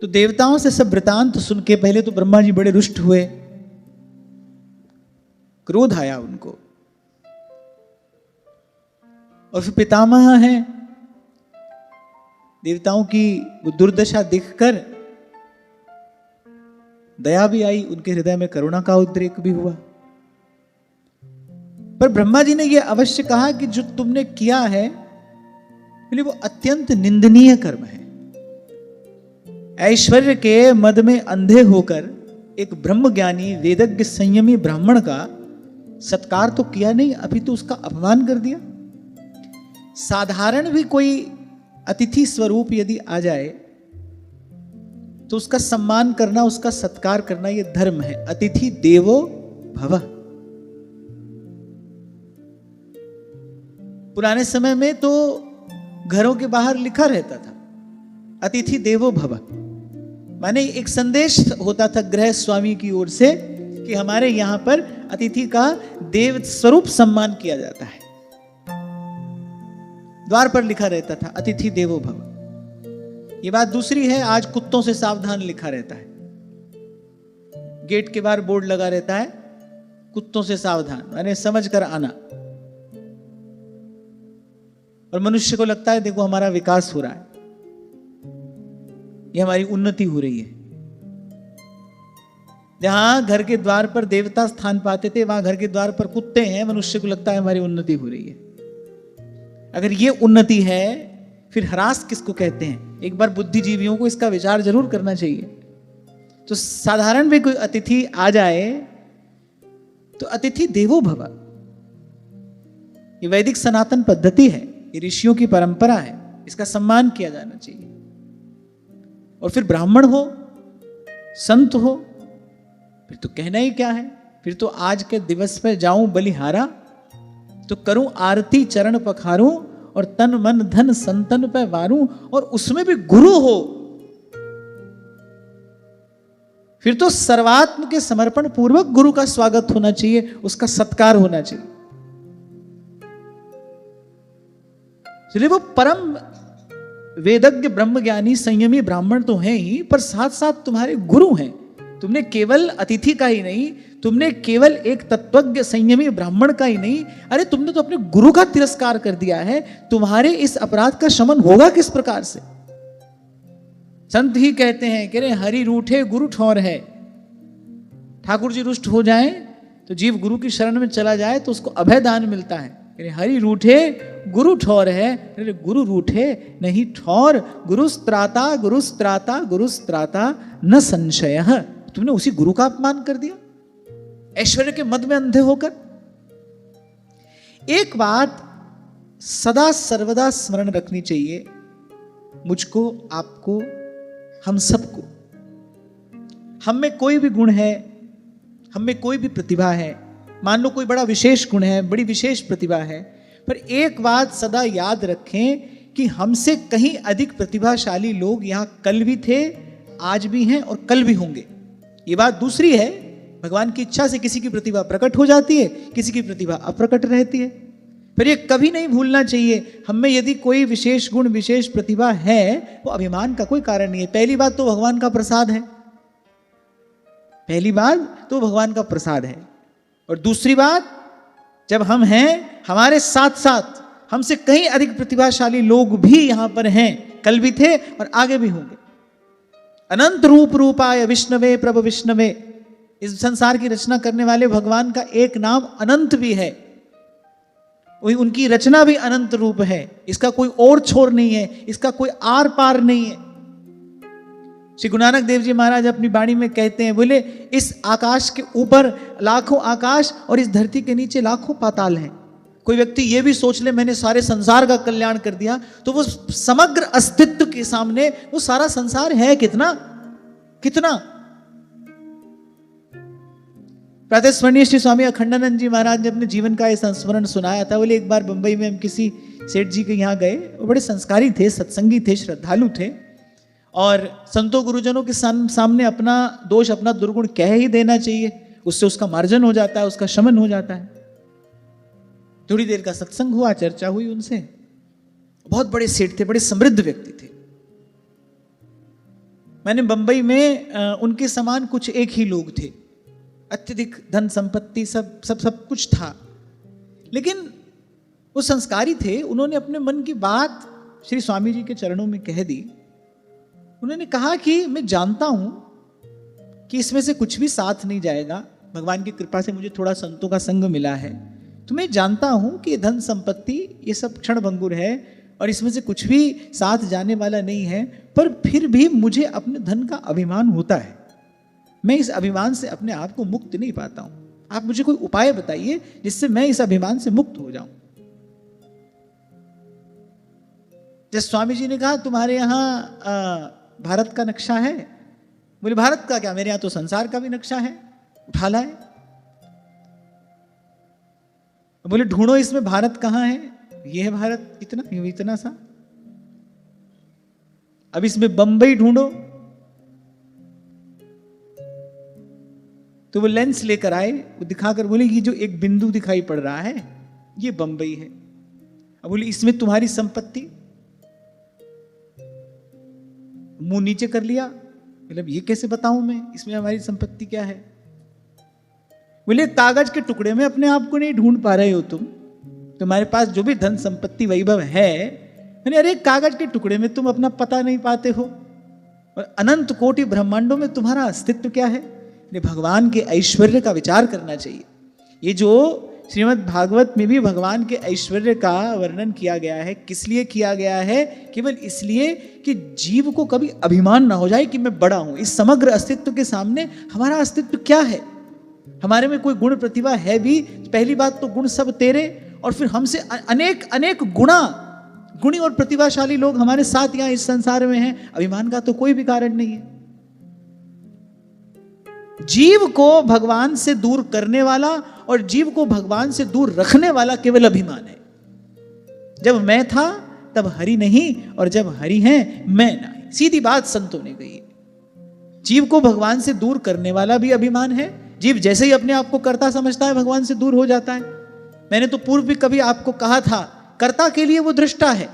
तो देवताओं से सब वृतांत सुन के पहले तो ब्रह्मा जी बड़े रुष्ट हुए, क्रोध आया उनको। और फिर पितामह हैं, देवताओं की वो दुर्दशा देखकर दया भी आई, उनके हृदय में करुणा का उद्रेक भी हुआ। पर ब्रह्मा जी ने यह अवश्य कहा कि जो तुमने किया है वो अत्यंत निंदनीय कर्म है। ऐश्वर्य के मद में अंधे होकर एक ब्रह्मज्ञानी वेदज्ञ संयमी ब्राह्मण का सत्कार तो किया नहीं, अभी तो उसका अपमान कर दिया। साधारण भी कोई अतिथि स्वरूप यदि आ जाए तो उसका सम्मान करना, उसका सत्कार करना यह धर्म है। अतिथि देवो भव। पुराने समय में तो घरों के बाहर लिखा रहता था अतिथि देवो भव, माने एक संदेश होता था गृह स्वामी की ओर से कि हमारे यहां पर अतिथि का देव स्वरूप सम्मान किया जाता है। द्वार पर लिखा रहता था अतिथि देवो भव। ये बात दूसरी है, आज कुत्तों से सावधान लिखा रहता है, गेट के बाहर बोर्ड लगा रहता है कुत्तों से सावधान, माने समझ कर आना। और मनुष्य को लगता है देखो हमारा विकास हो रहा है, ये हमारी उन्नति हो रही है। जहां घर के द्वार पर देवता स्थान पाते थे वहां घर के द्वार पर कुत्ते हैं, मनुष्य को लगता है हमारी उन्नति हो रही है। अगर ये उन्नति है फिर ह्रास किसको कहते हैं? एक बार बुद्धिजीवियों को इसका विचार जरूर करना चाहिए। तो साधारण भी कोई अतिथि आ जाए तो अतिथि देवो भव, ये वैदिक सनातन पद्धति है, ये ऋषियों की परंपरा है, इसका सम्मान किया जाना चाहिए। और फिर ब्राह्मण हो, संत हो, फिर तो कहना ही क्या है। फिर तो आज के दिवस पे जाऊं बलिहारा तो करूं आरती चरण पखारूं और तन मन धन संतन पे वारूं, और उसमें भी गुरु हो फिर तो सर्वात्म के समर्पण पूर्वक गुरु का स्वागत होना चाहिए, उसका सत्कार होना चाहिए। इसलिए वो परम वेदज्ञ ब्रह्मज्ञानी संयमी ब्राह्मण तो हैं ही, पर साथ साथ तुम्हारे गुरु हैं। तुमने केवल अतिथि का ही नहीं, तुमने केवल एक तत्वज्ञ संयमी ब्राह्मण का ही नहीं, अरे तुमने तो अपने गुरु का तिरस्कार कर दिया है। तुम्हारे इस अपराध का शमन होगा किस प्रकार से? संत ही कहते हैं कि हरि रूठे गुरु ठौर है। ठाकुर जी रुष्ट हो जाएं तो जीव गुरु की शरण में चला जाए तो उसको अभय दान मिलता है। हरि रूठे गुरु ठौर है, अरे गुरु रूठे नहीं ठौर, गुरु स्त्राता गुरु स्त्राता गुरु स्त्राता न संशयः। तुमने उसी गुरु का अपमान कर दिया ऐश्वर्य के मद में अंधे होकर। एक बात सदा सर्वदा स्मरण रखनी चाहिए, मुझको, आपको, हम सबको। हम में कोई भी गुण है, हम में कोई भी प्रतिभा है, मान लो कोई बड़ा विशेष गुण है, बड़ी विशेष प्रतिभा है, पर एक बात सदा याद रखें कि हमसे कहीं अधिक प्रतिभाशाली लोग यहां कल भी थे, आज भी हैं और कल भी होंगे। ये बात दूसरी है, भगवान की इच्छा से किसी की प्रतिभा प्रकट हो जाती है, किसी की प्रतिभा अप्रकट रहती है। पर ये कभी नहीं भूलना चाहिए, हम में यदि कोई विशेष गुण विशेष प्रतिभा है वो अभिमान का कोई कारण नहीं है। पहली बात तो भगवान का प्रसाद है, पहली बात तो भगवान का प्रसाद है। और दूसरी बात, जब हम हैं, हमारे साथ साथ हमसे कहीं अधिक प्रतिभाशाली लोग भी यहां पर हैं, कल भी थे और आगे भी होंगे। अनंत रूप रूपाय विष्णवे प्रभ विष्णवे, इस संसार की रचना करने वाले भगवान का एक नाम अनंत भी है, उनकी रचना भी अनंत रूप है, इसका कोई और छोर नहीं है, इसका कोई आर पार नहीं है। श्री गुरु नानक देव जी महाराज अपनी वाणी में कहते हैं, बोले इस आकाश के ऊपर लाखों आकाश और इस धरती के नीचे लाखों पाताल हैं। कोई व्यक्ति ये भी सोच ले मैंने सारे संसार का कल्याण कर दिया, तो वो समग्र अस्तित्व के सामने वो सारा संसार है कितना कितना। प्रातः स्मरणीय श्री स्वामी अखंडानंद जी महाराज ने अपने जीवन का यह संस्मरण सुनाया था। बोले एक बार बंबई में हम किसी सेठ जी के यहाँ गए, वो बड़े संस्कारी थे, सत्संगी थे, श्रद्धालु थे, और संतों गुरुजनों के सामने अपना दोष अपना दुर्गुण कह ही देना चाहिए, उससे उसका मार्जन हो जाता है, उसका शमन हो जाता है। थोड़ी देर का सत्संग हुआ, चर्चा हुई उनसे। बहुत बड़े सेठ थे, बड़े समृद्ध व्यक्ति थे। मैंने बंबई में उनके समान कुछ एक ही लोग थे, अत्यधिक धन संपत्ति सब कुछ था, लेकिन वो संस्कारी थे। उन्होंने अपने मन की बात श्री स्वामी जी के चरणों में कह दी। उन्होंने कहा कि मैं जानता हूं कि इसमें से कुछ भी साथ नहीं जाएगा, भगवान की कृपा से मुझे थोड़ा संतों का संग मिला है, तो मैं जानता हूं कि धन संपत्ति ये सब क्षण भंगुर है और इसमें से कुछ भी साथ जाने वाला नहीं है, पर फिर भी मुझे अपने धन का अभिमान होता है। मैं इस अभिमान से अपने आप को मुक्त नहीं पाता हूं। आप मुझे कोई उपाय बताइए जिससे मैं इस अभिमान से मुक्त हो जाऊं। जैसे स्वामी जी ने कहा तुम्हारे यहां भारत का नक्शा है। बोले भारत का क्या, मेरे यहां तो संसार का भी नक्शा है, उठा लाए। बोले ढूंढो इसमें भारत कहां है, ये है भारत, इतना सा। अब इसमें बंबई ढूंढो, तो वो लेंस लेकर आए, वो दिखाकर बोले ये जो एक बिंदु दिखाई पड़ रहा है ये बंबई है। अब बोले इसमें तुम्हारी संपत्ति, मुंह नीचे कर लिया, मतलब ये कैसे बताऊं मैं इसमें हमारी संपत्ति क्या है। बोले कागज के टुकड़े में अपने आप को नहीं ढूंढ पा रहे हो तुम, तुम्हारे पास जो भी धन संपत्ति वैभव है, मैंने अरे कागज के टुकड़े में तुम अपना पता नहीं पाते हो, और अनंत कोटि ब्रह्मांडों में तुम्हारा अस्तित्व क्या है। भगवान के ऐश्वर्य का विचार करना चाहिए। ये जो श्रीमद् भागवत में भी भगवान के ऐश्वर्य का वर्णन किया गया है, किस लिए किया गया है, केवल इसलिए कि जीव को कभी अभिमान ना हो जाए कि मैं बड़ा हूं। इस समग्र अस्तित्व के सामने हमारा अस्तित्व क्या है, हमारे में कोई गुण प्रतिभा है भी। पहली बात तो गुण सब तेरे, और फिर हमसे अनेक अनेक गुणी और प्रतिभाशाली लोग हमारे साथ यहां इस संसार में हैं। अभिमान का तो कोई भी कारण नहीं है। जीव को भगवान से दूर करने वाला और जीव को भगवान से दूर रखने वाला केवल अभिमान है। जब मैं था तब हरि नहीं, और जब हरि हैं मैं नहीं। सीधी बात संतों ने कही। जीव को भगवान से दूर करने वाला भी अभिमान है। जीव जैसे ही अपने आप को कर्ता समझता है भगवान से दूर हो जाता है। मैंने तो पूर्व भी कभी आपको कहा था, कर्ता के लिए वो दृष्टा है,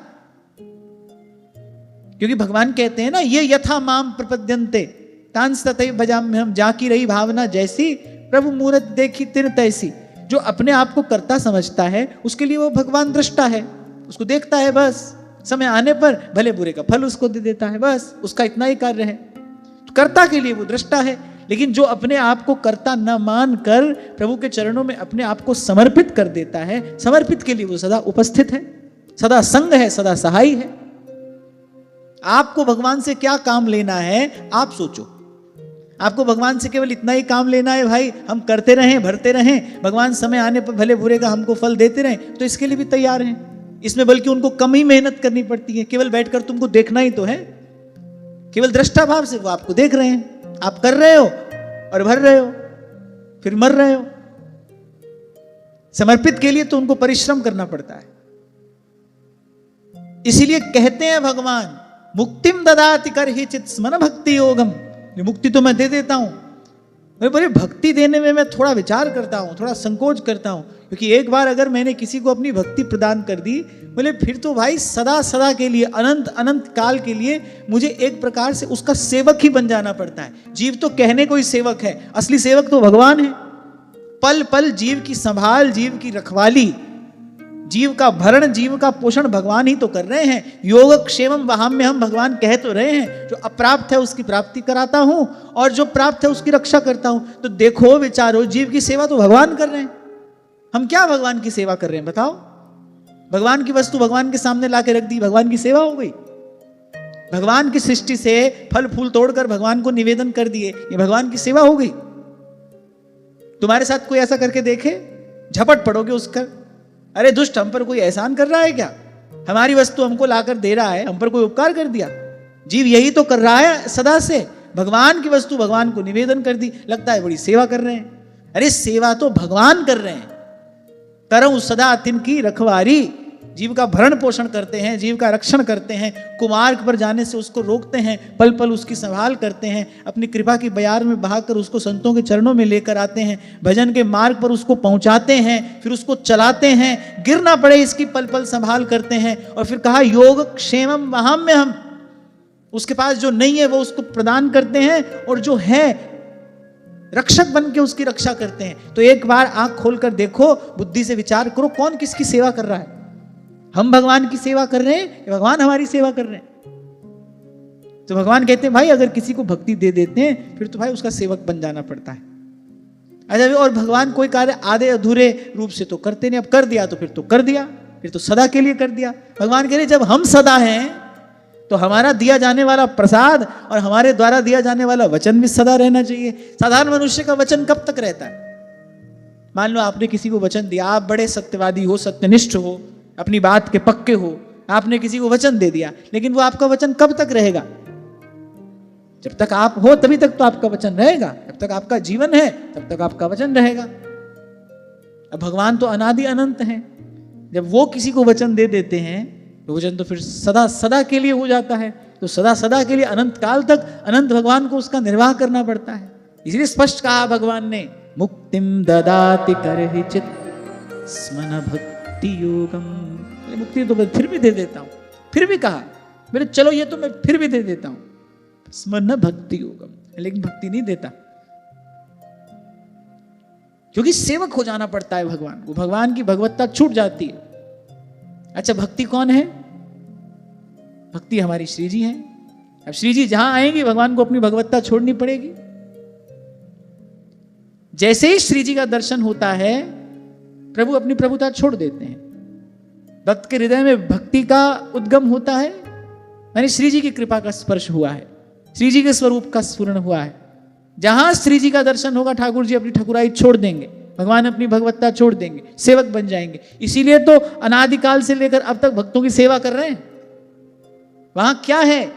क्योंकि भगवान कहते हैं ना, ये यथा माम प्रपद्यन्ते तांस तथैव भजाम्यहम्, जाकी रही भावना जैसी प्रभु मूरत देखी तिन तैसी। जो अपने आप को कर्ता समझता है उसके लिए वो भगवान दृष्टा है, उसको देखता है, बस समय आने पर भले बुरे का फल उसको दे देता है, बस उसका इतना ही कार्य है। तो कर्ता के लिए वो दृष्टा है। लेकिन जो अपने आप को कर्ता न मान कर प्रभु के चरणों में अपने आप को समर्पित कर देता है, समर्पित के लिए वो सदा उपस्थित है, सदा संग है, सदा सहाय है। आपको भगवान से क्या काम लेना है आप सोचो। आपको भगवान से केवल इतना ही काम लेना है, भाई हम करते रहें, भरते रहें, भगवान समय आने पर भले बुरे का हमको फल देते रहें, तो इसके लिए भी तैयार हैं। इसमें बल्कि उनको कम ही मेहनत करनी पड़ती है, केवल बैठकर तुमको देखना ही तो है। केवल दृष्टा भाव से वो आपको देख रहे हैं, आप कर रहे हो और भर रहे हो, फिर मर रहे हो। समर्पित के लिए तो उनको परिश्रम करना पड़ता है। इसीलिए कहते हैं भगवान, मुक्तिम ददाति करहि चित स्मरण भक्ति योगम। मुक्ति तो मैं दे देता हूं, बोले भक्ति देने में मैं थोड़ा विचार करता हूं, थोड़ा संकोच करता हूं, क्योंकि एक बार अगर मैंने किसी को अपनी भक्ति प्रदान कर दी, बोले फिर तो भाई सदा सदा के लिए, अनंत अनंत काल के लिए मुझे एक प्रकार से उसका सेवक ही बन जाना पड़ता है। जीव तो कहने को ही सेवक है, असली सेवक तो भगवान है। पल पल जीव की संभाल, जीव की रखवाली, जीव का भरण, जीव का पोषण भगवान ही तो कर रहे हैं। योगक्षेमम वहाम्यहम्, भगवान कह तो रहे हैं, जो अप्राप्त है उसकी प्राप्ति कराता हूं और जो प्राप्त है उसकी रक्षा करता हूं। तो देखो विचारो, जीव की सेवा तो भगवान कर रहे हैं, हम क्या भगवान की सेवा कर रहे हैं बताओ। भगवान की वस्तु भगवान के सामने लाके रख दी, भगवान की सेवा हो गई। भगवान की सृष्टि से फल फूल तोड़कर भगवान को निवेदन कर दिए, ये भगवान की सेवा हो गई। तुम्हारे साथ कोई ऐसा करके देखे, झपट पड़ोगे उसका, अरे दुष्ट हम पर कोई एहसान कर रहा है क्या, हमारी वस्तु हमको लाकर दे रहा है, हम पर कोई उपकार कर दिया। जीव यही तो कर रहा है सदा से, भगवान की वस्तु भगवान को निवेदन कर दी, लगता है बड़ी सेवा कर रहे हैं। अरे सेवा तो भगवान कर रहे हैं। करऊं सदा तिनकी रखवारी, जीव का भरण पोषण करते हैं, जीव का रक्षण करते हैं, कुमार्ग पर जाने से उसको रोकते हैं, पल पल उसकी संभाल करते हैं, अपनी कृपा की बयार में बहाकर उसको संतों के चरणों में लेकर आते हैं, भजन के मार्ग पर उसको पहुंचाते हैं, फिर उसको चलाते हैं, गिर ना पड़े इसकी पल पल संभाल करते हैं। और फिर कहा योग क्षेमम वहाम्यहम्, उसके पास जो नहीं है वो उसको प्रदान करते हैं, और जो है रक्षक बन के उसकी रक्षा करते हैं। तो एक बार आंख खोलकर देखो, बुद्धि से विचार करो, कौन किसकी सेवा कर रहा है? हम भगवान की सेवा कर रहे हैं या भगवान हमारी सेवा कर रहे हैं? तो भगवान कहते हैं भाई अगर किसी को भक्ति दे देते हैं फिर तो भाई उसका सेवक बन जाना पड़ता है। अच्छा, और भगवान कोई कार्य आधे अधूरे रूप से तो करते नहीं, अब कर दिया तो फिर तो कर दिया, फिर तो सदा के लिए कर दिया। भगवान कह रहे जब हम सदा हैं तो हमारा दिया जाने वाला प्रसाद और हमारे द्वारा दिया जाने वाला वचन भी सदा रहना चाहिए। साधारण मनुष्य का वचन कब तक रहता है? मान लो आपने किसी को वचन दिया, आप बड़े सत्यवादी हो, सत्यनिष्ठ हो, अपनी बात के पक्के हो, आपने किसी को वचन दे दिया, लेकिन वो आपका वचन कब तक रहेगा? जब तक आप हो तभी तक तो आपका वचन रहेगा, जब तक आपका जीवन है तब तक आपका वचन रहेगा। अब भगवान तो अनादि अनंत हैं, जब वो किसी को वचन दे देते हैं तो वचन तो फिर सदा सदा के लिए हो जाता है। तो सदा सदा के लिए, अनंत काल तक अनंत भगवान को उसका निर्वाह करना पड़ता है। इसलिए स्पष्ट कहा भगवान ने, मुक्तिम ददाति करहिचित स्मन भक्ति योगम। मुक्ति तो मैं फिर भी दे देता हूं, फिर भी कहा मेरे चलो ये तो मैं फिर भी दे देता हूं, स्मरण भक्ति योगम, लेकिन भक्ति नहीं देता, क्योंकि सेवक हो जाना पड़ता है भगवान को, भगवान की भगवत्ता छूट जाती है। अच्छा, भक्ति कौन है? भक्ति हमारी श्री जी है। अब श्री जी जहां आएंगी भगवान को अपनी भगवत्ता छोड़नी पड़ेगी। जैसे ही श्री जी का दर्शन होता है प्रभु अपनी प्रभुता छोड़ देते हैं। भक्त के हृदय में भक्ति का उद्गम होता है, यानी श्री जी की कृपा का स्पर्श हुआ है, श्री जी के स्वरूप का स्फुरण हुआ है। जहां श्री जी का दर्शन होगा ठाकुर जी अपनी ठकुराई छोड़ देंगे, भगवान अपनी भगवत्ता छोड़ देंगे, सेवक बन जाएंगे। इसीलिए तो अनादिकाल से लेकर अब तक भक्तों की सेवा कर रहे हैं। वहां क्या है?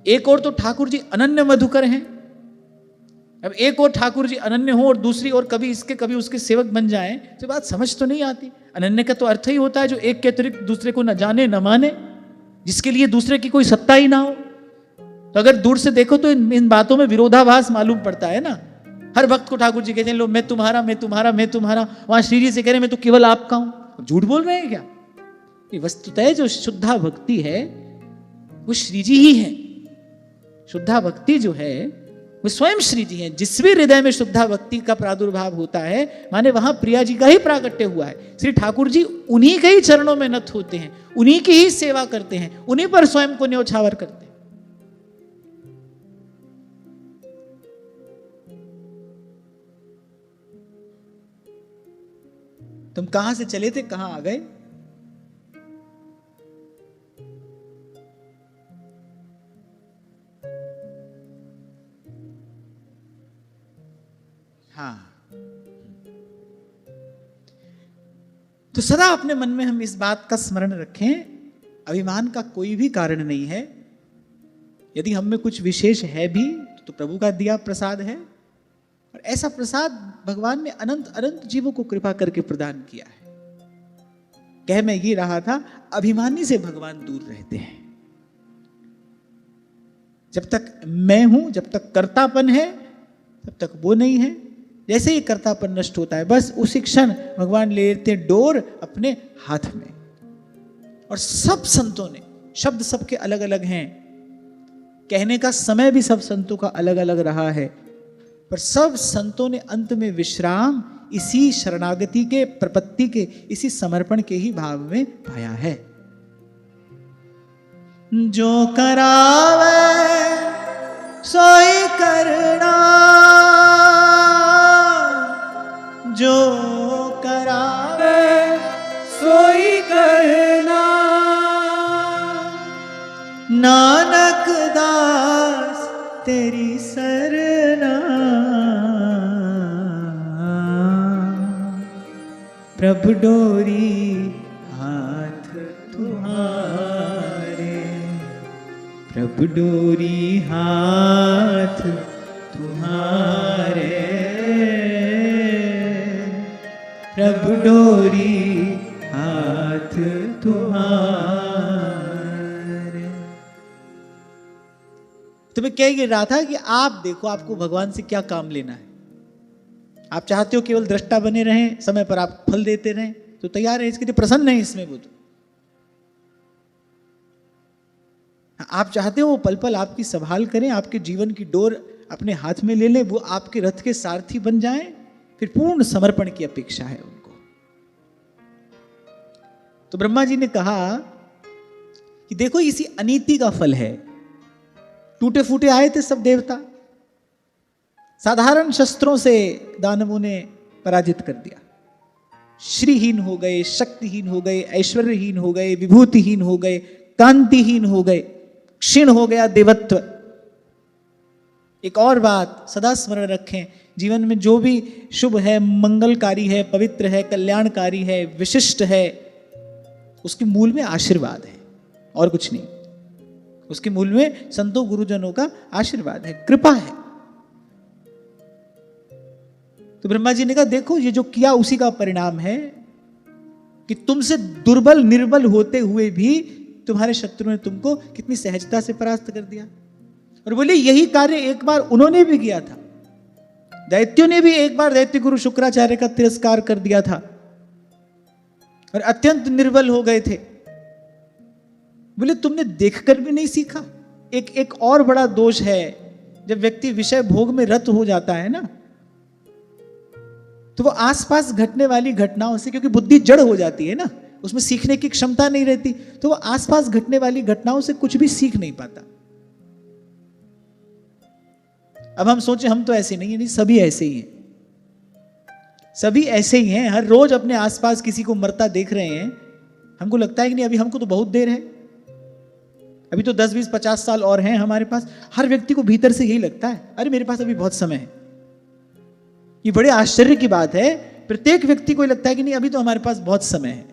एक और तो ठाकुर जी अनन्य मधुकर हैं, अब एक और ठाकुर जी अनन्य हो और दूसरी और कभी इसके कभी उसके सेवक बन जाएं, तो बात समझ तो नहीं आती। अनन्य का तो अर्थ ही होता है जो एक के अतिरिक्त दूसरे को न जाने न माने, जिसके लिए दूसरे की कोई सत्ता ही ना हो। तो अगर दूर से देखो तो इन बातों में विरोधाभास मालूम पड़ता है ना। हर भक्त को ठाकुर जी कहते हैं लो मैं तुम्हारा मैं तुम्हारा मैं तुम्हारा, वहां श्री जी से कह रहे मैं तो केवल आपका हूं। झूठ बोल रहे हैं क्या? ये वस्तुतः जो शुद्धा भक्ति है वो श्री जी ही है। शुद्धा भक्ति जो है वो स्वयं श्री जी हैं। जिस भी हृदय में शुद्धा भक्ति का प्रादुर्भाव होता है माने वहां प्रिया जी का ही प्राकट्य हुआ है। श्री ठाकुर जी उन्हीं के ही चरणों में नत होते हैं, उन्हीं की ही सेवा करते हैं, उन्हीं पर स्वयं को न्योछावर करते हैं। तुम कहां से चले थे, कहां आ गए? हाँ, तो सदा अपने मन में हम इस बात का स्मरण रखें, अभिमान का कोई भी कारण नहीं है। यदि हम में कुछ विशेष है भी तो प्रभु का दिया प्रसाद है, और ऐसा प्रसाद भगवान ने अनंत अनंत जीवों को कृपा करके प्रदान किया है। कह मैं ये रहा था, अभिमानी से भगवान दूर रहते हैं। जब तक मैं हूं, जब तक कर्तापन है, तब तक वो नहीं है। जैसे ही कर्तापन नष्ट होता है बस उसी क्षण भगवान ले लेते हैं डोर अपने हाथ में। और सब संतों ने, शब्द सबके अलग अलग हैं, कहने का समय भी सब संतों का अलग अलग रहा है, पर सब संतों ने अंत में विश्राम इसी शरणागति के, प्रपत्ति के, इसी समर्पण के ही भाव में पाया है। जो करावे सोई करना, जो करावे सोई करना, नानक दास तेरी सरना। प्रभु डोरी हाथ तुम्हारे, प्रभु डोरी हाथ तुम्हारे, प्रभु डोरी हाथ तुम्हारे। तो मैं कह ये रहा था कि आप देखो आपको भगवान से क्या काम लेना है। आप चाहते हो केवल दृष्टा बने रहें, समय पर आप फल देते रहें, तो तैयार है, इसके लिए प्रसन्न है इसमें। वो तो आप चाहते हो वो पल पल आपकी संभाल करें, आपके जीवन की डोर अपने हाथ में ले लें, वो आपके रथ के सारथी बन जाएं, फिर पूर्ण समर्पण की अपेक्षा है उनको। तो ब्रह्मा जी ने कहा कि देखो इसी अनीति का फल है। टूटे फूटे आए थे सब देवता, साधारण शस्त्रों से दानवों ने पराजित कर दिया। श्रीहीन हो गए, शक्तिहीन हो गए, ऐश्वर्यहीन हो गए, विभूतिहीन हो गए, कांतिहीन हो गए, क्षीण हो गया देवत्व। एक और बात सदा स्मरण रखें, जीवन में जो भी शुभ है, मंगलकारी है, पवित्र है, कल्याणकारी है, विशिष्ट है, उसके मूल में आशीर्वाद है और कुछ नहीं। उसके मूल में संतों गुरुजनों का आशीर्वाद है, कृपा है। तो ब्रह्मा जी ने कहा देखो ये जो किया उसी का परिणाम है कि तुमसे दुर्बल निर्बल होते हुए भी तुम्हारे शत्रु ने तुमको कितनी सहजता से परास्त कर दिया। और बोले यही कार्य एक बार उन्होंने भी किया था, दैत्यों ने भी एक बार दैत्य गुरु शुक्राचार्य का तिरस्कार कर दिया था और अत्यंत निर्बल हो गए थे। बोले तुमने देखकर भी नहीं सीखा। एक और बड़ा दोष है, जब व्यक्ति विषय भोग में रत हो जाता है ना, तो वो आसपास घटने वाली घटनाओं से, क्योंकि बुद्धि जड़ हो जाती है ना, उसमें सीखने की क्षमता नहीं रहती, तो वो आसपास घटने वाली घटनाओं से कुछ भी सीख नहीं पाता। अब हम सोचें हम तो ऐसे नहीं है, नहीं सभी ऐसे ही हैं, सभी ऐसे ही हैं। हर रोज अपने आसपास किसी को मरता देख रहे हैं, हमको लगता है कि नहीं अभी हमको तो बहुत देर है, अभी तो 10 20 50 साल और हैं हमारे पास। हर व्यक्ति को भीतर से यही लगता है, अरे मेरे पास अभी बहुत समय है। ये बड़े आश्चर्य की बात है, प्रत्येक व्यक्ति को लगता है कि नहीं अभी तो हमारे पास बहुत समय है।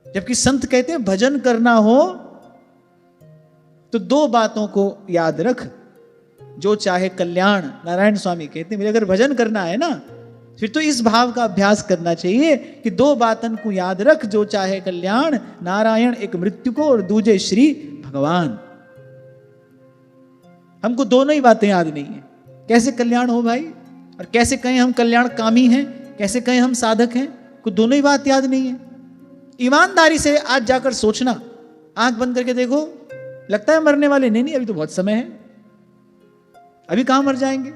जबकि संत कहते हैं भजन करना हो तो 2 बातों को याद रख, जो चाहे कल्याण। नारायण स्वामी कहते हैं अगर भजन करना है ना, फिर तो इस भाव का अभ्यास करना चाहिए कि 2 बातन को याद रख, जो चाहे कल्याण, नारायण एक मृत्यु को और दूजे श्री भगवान। हमको दोनों ही बातें याद नहीं है, कैसे कल्याण हो भाई, और कैसे कहें हम कल्याण कामी हैं, कैसे कहें हम साधक हैं, को दोनों ही बात याद नहीं है। ईमानदारी से आज जाकर सोचना, आंख बंद करके देखो, लगता है मरने वाले, नहीं अभी तो बहुत समय है, अभी कहां मर जाएंगे।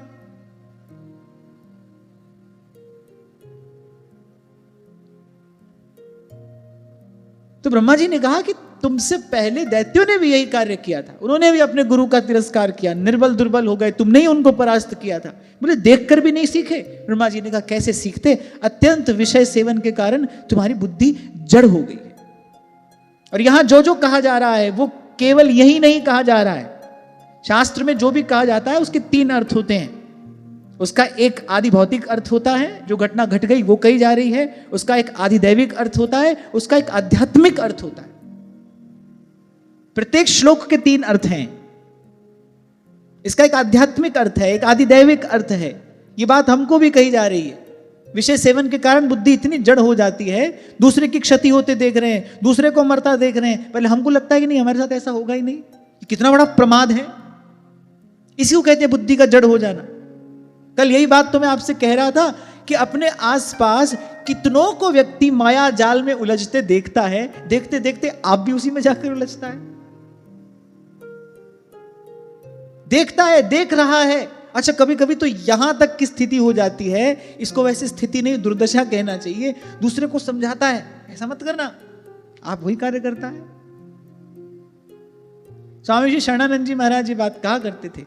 तो ब्रह्मा जी ने कहा कि तुमसे पहले दैत्यों ने भी यही कार्य किया था, उन्होंने भी अपने गुरु का तिरस्कार किया, निर्बल दुर्बल हो गए, तुमने ही उनको परास्त किया था। बोले देखकर भी नहीं सीखे। ब्रह्मा जी ने कहा कैसे सीखते, अत्यंत विषय सेवन के कारण तुम्हारी बुद्धि जड़ हो गई है। और यहां जो जो कहा जा रहा है वो केवल यही नहीं कहा जा रहा है, शास्त्र में जो भी कहा जाता है उसके 3 अर्थ होते हैं। उसका एक आदि भौतिक अर्थ होता है, जो घटना घट गई वो कही जा रही है, उसका एक आदि दैविक अर्थ होता है, उसका एक आध्यात्मिक अर्थ होता है। प्रत्येक श्लोक के 3 अर्थ हैं। इसका एक आध्यात्मिक अर्थ है, एक आदि दैविक अर्थ है। ये बात हमको भी कही जा रही है। विषय सेवन के कारण बुद्धि इतनी जड़ हो जाती है, दूसरे की क्षति होते देख रहे हैं, दूसरे को मरता देख रहे हैं, पहले हमको लगता है कि नहीं हमारे साथ ऐसा होगा ही नहीं। कितना बड़ा प्रमाद है, इसी को कहते हैं बुद्धि का जड़ हो जाना। कल यही बात तो मैं आपसे कह रहा था कि अपने आसपास कितनों को व्यक्ति माया जाल में उलझते देखता है, देखते देखते आप भी उसी में जाकर उलझता है, देखता है, देख रहा है। अच्छा कभी कभी तो यहां तक की स्थिति हो जाती है, इसको वैसे स्थिति नहीं दुर्दशा कहना चाहिए, दूसरे को समझाता है ऐसा मत करना, आप वही कार्य करता है। स्वामी जी शरणानंद जी महाराज जी बात कहा करते थे,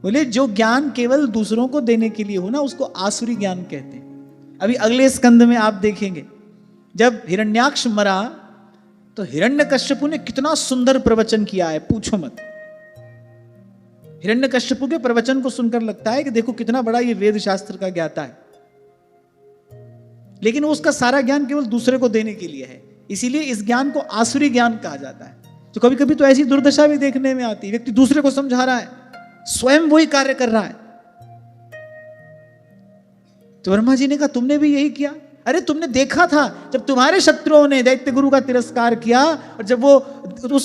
बोले जो ज्ञान केवल दूसरों को देने के लिए हो ना, उसको आसुरी ज्ञान कहते हैं। अभी अगले स्कंद में आप देखेंगे, जब हिरण्याक्ष मरा तो हिरण्यकश्यपु ने कितना सुंदर प्रवचन किया है, पूछो मत। हिरण्यकश्यपु के प्रवचन को सुनकर लगता है कि देखो कितना बड़ा ये वेद शास्त्र का ज्ञाता है, लेकिन उसका सारा ज्ञान केवल दूसरे को देने के लिए है, इसीलिए इस ज्ञान को आसुरी ज्ञान कहा जाता है। तो कभी कभी तो ऐसी दुर्दशा भी देखने में आती है, व्यक्ति दूसरे को समझा रहा है, स्वयं वही कार्य कर रहा है। तो ब्रह्मा जी ने कहा तुमने भी यही किया। अरे तुमने देखा था जब तुम्हारे शत्रुओं ने दैत्य गुरु का तिरस्कार किया और जब वो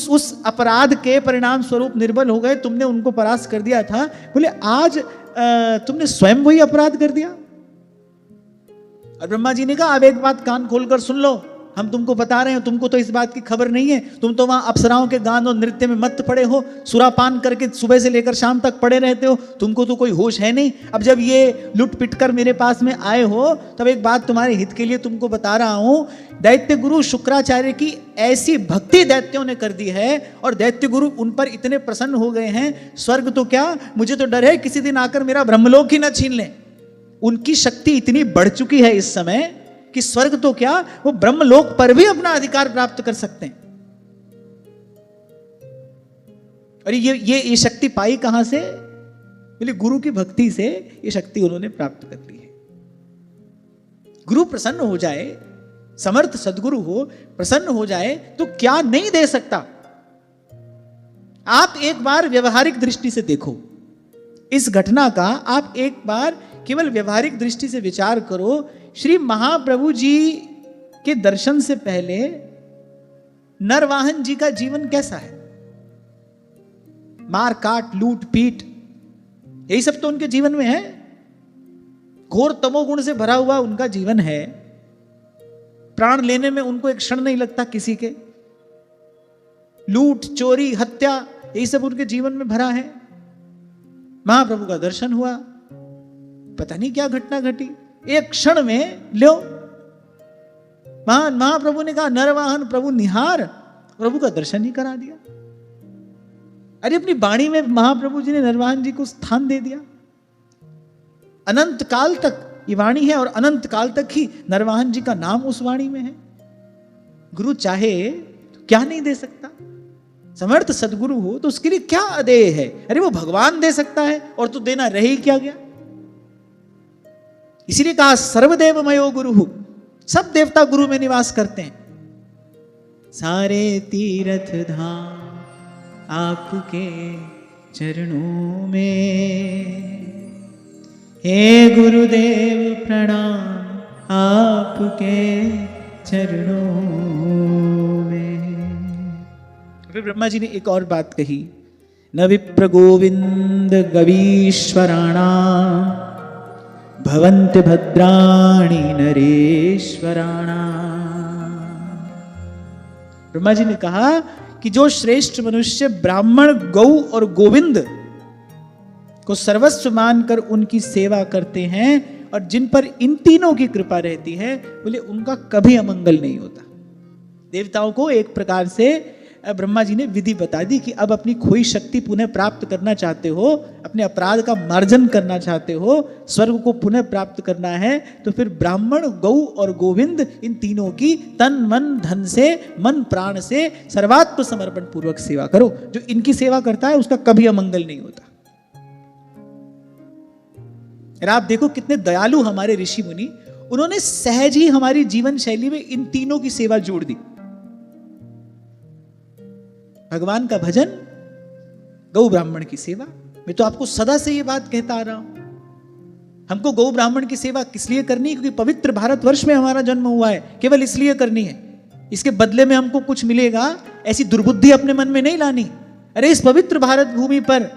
उस अपराध के परिणाम स्वरूप निर्बल हो गए, तुमने उनको परास्त कर दिया था। बोले आज तुमने स्वयं वही अपराध कर दिया। और ब्रह्मा जी ने कहा अब एक बात कान खोलकर सुन लो, हम तुमको बता रहे हैं, तुमको तो इस बात की खबर नहीं है, तुम तो वहां अप्सराओं के गान और नृत्य में मत पड़े हो, सुरापान करके सुबह से लेकर शाम तक पड़े रहते हो, तुमको तो कोई होश है नहीं। अब जब ये लुट पिट कर मेरे पास में आए हो, तब एक बात तुम्हारे हित के लिए तुमको बता रहा हूं, दैत्य गुरु शुक्राचार्य की ऐसी भक्ति दैत्यों ने कर दी है और दैत्य गुरु उन पर इतने प्रसन्न हो गए हैं, स्वर्ग तो क्या, मुझे तो डर है किसी दिन आकर मेरा ब्रह्मलोक ही न छीन लें। उनकी शक्ति इतनी बढ़ चुकी है इस समय कि स्वर्ग तो क्या, वो ब्रह्मलोक पर भी अपना अधिकार प्राप्त कर सकते हैं। और ये शक्ति पाई कहां से? बोले गुरु की भक्ति से ये शक्ति उन्होंने प्राप्त कर ली है। गुरु प्रसन्न हो जाए, समर्थ सदगुरु हो, प्रसन्न हो जाए तो क्या नहीं दे सकता। आप एक बार व्यवहारिक दृष्टि से देखो इस घटना का, आप एक बार केवल व्यवहारिक दृष्टि से विचार करो। श्री महाप्रभु जी के दर्शन से पहले नरवाहन जी का जीवन कैसा है? मार काट, लूट पीट, यही सब तो उनके जीवन में है। घोर तमोगुण से भरा हुआ उनका जीवन है। प्राण लेने में उनको एक क्षण नहीं लगता किसी के। लूट, चोरी, हत्या, यही सब उनके जीवन में भरा है। महाप्रभु का दर्शन हुआ, पता नहीं क्या घटना घटी, एक क्षण में लो महाप्रभु ने कहा नरवाहन प्रभु निहार, प्रभु का दर्शन ही करा दिया। अरे अपनी वाणी में महाप्रभु जी ने नरवाहन जी को स्थान दे दिया। अनंत काल तक ये वाणी है और अनंत काल तक ही नरवाहन जी का नाम उस वाणी में है। गुरु चाहे तो क्या नहीं दे सकता। समर्थ सदगुरु हो तो उसके लिए क्या अदेय है? अरे वो भगवान दे सकता है और तो देना रह ही क्या गया। इसीलिए कहा सर्वदेवमयो गुरु, सब देवता गुरु में निवास करते हैं। सारे तीर्थ धाम आपके चरणों में, हे गुरुदेव प्रणाम आपके चरणों में। फिर ब्रह्मा जी ने एक और बात कही, न विप्र गोविंद गवीश्वराणाम भवन्ति भद्राणि नरेश्वराणाम। ब्रह्मा जी ने कहा कि जो श्रेष्ठ मनुष्य ब्राह्मण, गौ और गोविंद को सर्वस्व मानकर उनकी सेवा करते हैं और जिन पर इन तीनों की कृपा रहती है, बोले उनका कभी अमंगल नहीं होता। देवताओं को एक प्रकार से ब्रह्मा जी ने विधि बता दी कि अब अपनी खोई शक्ति पुनः प्राप्त करना चाहते हो, अपने अपराध का मार्जन करना चाहते हो, स्वर्ग को पुनः प्राप्त करना है, तो फिर ब्राह्मण, गौ और गोविंद इन तीनों की तन मन धन से, मन प्राण से सर्वात्म समर्पण पूर्वक सेवा करो। जो इनकी सेवा करता है उसका कभी अमंगल नहीं होता। और आप देखो कितने दयालु हमारे ऋषि मुनि, उन्होंने सहज ही हमारी जीवन शैली में इन तीनों की सेवा जोड़ दी। भगवान का भजन, गौ ब्राह्मण की सेवा। मैं तो आपको सदा से ये बात कहता आ रहा हूं, हमको गौ ब्राह्मण की सेवा किस लिए करनी है? क्योंकि पवित्र भारतवर्ष में हमारा जन्म हुआ है, केवल इसलिए करनी है। इसके बदले में हमको कुछ मिलेगा ऐसी दुर्बुद्धि अपने मन में नहीं लानी। अरे इस पवित्र भारत भूमि पर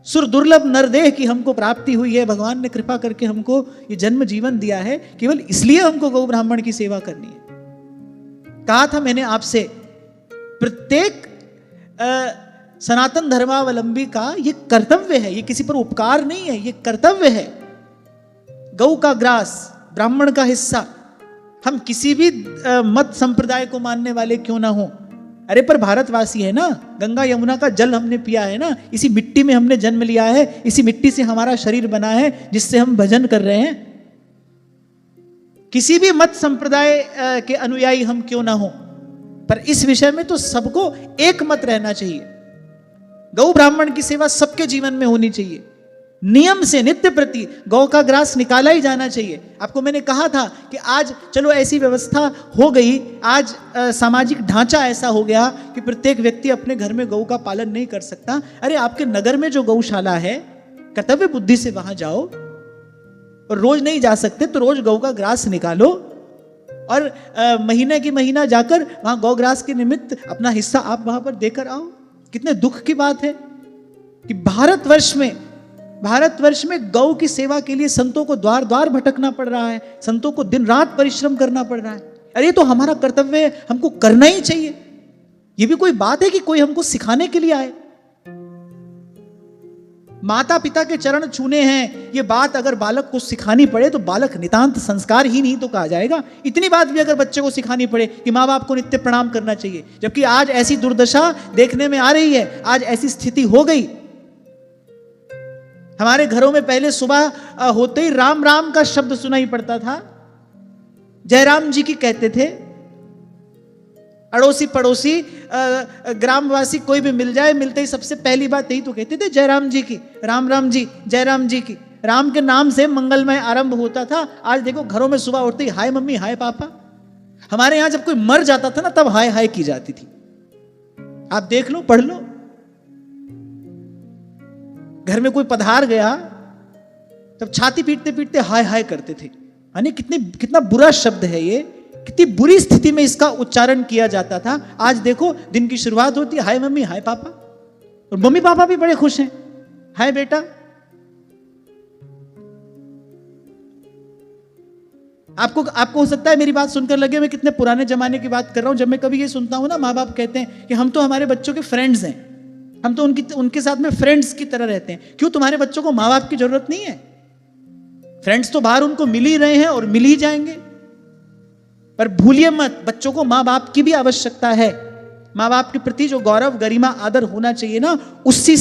सुर दुर्लभ नरदेह की हमको प्राप्ति हुई है, भगवान ने कृपा करके हमको ये जन्म जीवन दिया है, केवल इसलिए हमको गौ ब्राह्मण की सेवा करनी है। कहा था मैंने आपसे, प्रत्येक सनातन धर्मावलंबी का ये कर्तव्य है, ये किसी पर उपकार नहीं है, ये कर्तव्य है। गौ का ग्रास, ब्राह्मण का हिस्सा, हम किसी भी मत संप्रदाय को मानने वाले क्यों ना हो, अरे पर भारतवासी है ना, गंगा यमुना का जल हमने पिया है ना, इसी मिट्टी में हमने जन्म लिया है, इसी मिट्टी से हमारा शरीर बना है जिससे हम भजन कर रहे हैं। किसी भी मत संप्रदाय के अनुयायी हम क्यों ना हो, पर इस विषय में तो सबको एक मत रहना चाहिए। गौ ब्राह्मण की सेवा सबके जीवन में होनी चाहिए, नियम से नित्य प्रति गौ का ग्रास निकाला ही जाना चाहिए। आपको मैंने कहा था कि आज चलो ऐसी व्यवस्था हो गई, आज सामाजिक ढांचा ऐसा हो गया कि प्रत्येक व्यक्ति अपने घर में गौ का पालन नहीं कर सकता। अरे आपके नगर में जो गौशाला है, कर्तव्य बुद्धि से वहां जाओ, और रोज नहीं जा सकते तो रोज गौ का ग्रास निकालो और महीने की महीना जाकर वहां गौग्रास के निमित्त अपना हिस्सा आप वहां पर देकर आओ। कितने दुख की बात है कि भारतवर्ष में गौ की सेवा के लिए संतों को द्वार द्वार भटकना पड़ रहा है, संतों को दिन रात परिश्रम करना पड़ रहा है। अरे तो हमारा कर्तव्य है, हमको करना ही चाहिए। ये भी कोई बात है कि कोई हमको सिखाने के लिए आए? माता पिता के चरण छूने हैं, ये बात अगर बालक को सिखानी पड़े तो बालक नितांत संस्कार ही नहीं तो कहा जाएगा। इतनी बात भी अगर बच्चे को सिखानी पड़े कि माँ बाप को नित्य प्रणाम करना चाहिए, जबकि आज ऐसी दुर्दशा देखने में आ रही है, आज ऐसी स्थिति हो गई। हमारे घरों में पहले सुबह होते ही राम राम का शब्द सुनाई पड़ता था, जयराम जी की कहते थे। अड़ोसी पड़ोसी ग्रामवासी कोई भी मिल जाए, मिलते ही सबसे पहली बात यही तो कहते थे, जयराम जी की, राम राम जी, जयराम जी की। राम के नाम से मंगलमय आरंभ होता था। आज देखो घरों में सुबह उठते ही हाय मम्मी, हाय पापा। हमारे यहां जब कोई मर जाता था ना, तब हाय हाय की जाती थी। आप देख लो, पढ़ लो, घर में कोई पधार गया तब छाती पीटते पीटते हाय हाय करते थे। यानी कितना बुरा शब्द है ये, कितनी बुरी स्थिति में इसका उच्चारण किया जाता था। आज देखो दिन की शुरुआत होती है हाय मम्मी, हाय पापा, और मम्मी पापा भी बड़े खुश हैं, हाय बेटा। आपको हो सकता है मेरी बात सुनकर लगे मैं कितने पुराने जमाने की बात कर रहा हूं। जब मैं कभी ये सुनता हूं ना, माँ बाप कहते हैं कि हम तो हमारे बच्चों के फ्रेंड्स हैं, हम तो उनके साथ में फ्रेंड्स की तरह रहते हैं। क्यों? तुम्हारे बच्चों को माँ बाप की जरूरत नहीं है? फ्रेंड्स तो बाहर उनको मिल ही रहे हैं और मिल ही जाएंगे। पर भूलिए मत, बच्चों को माँ बाप की भी आवश्यकता है। माँ बाप के प्रति जो गौरव, गरिमा, आदर होना चाहिए ना, उसी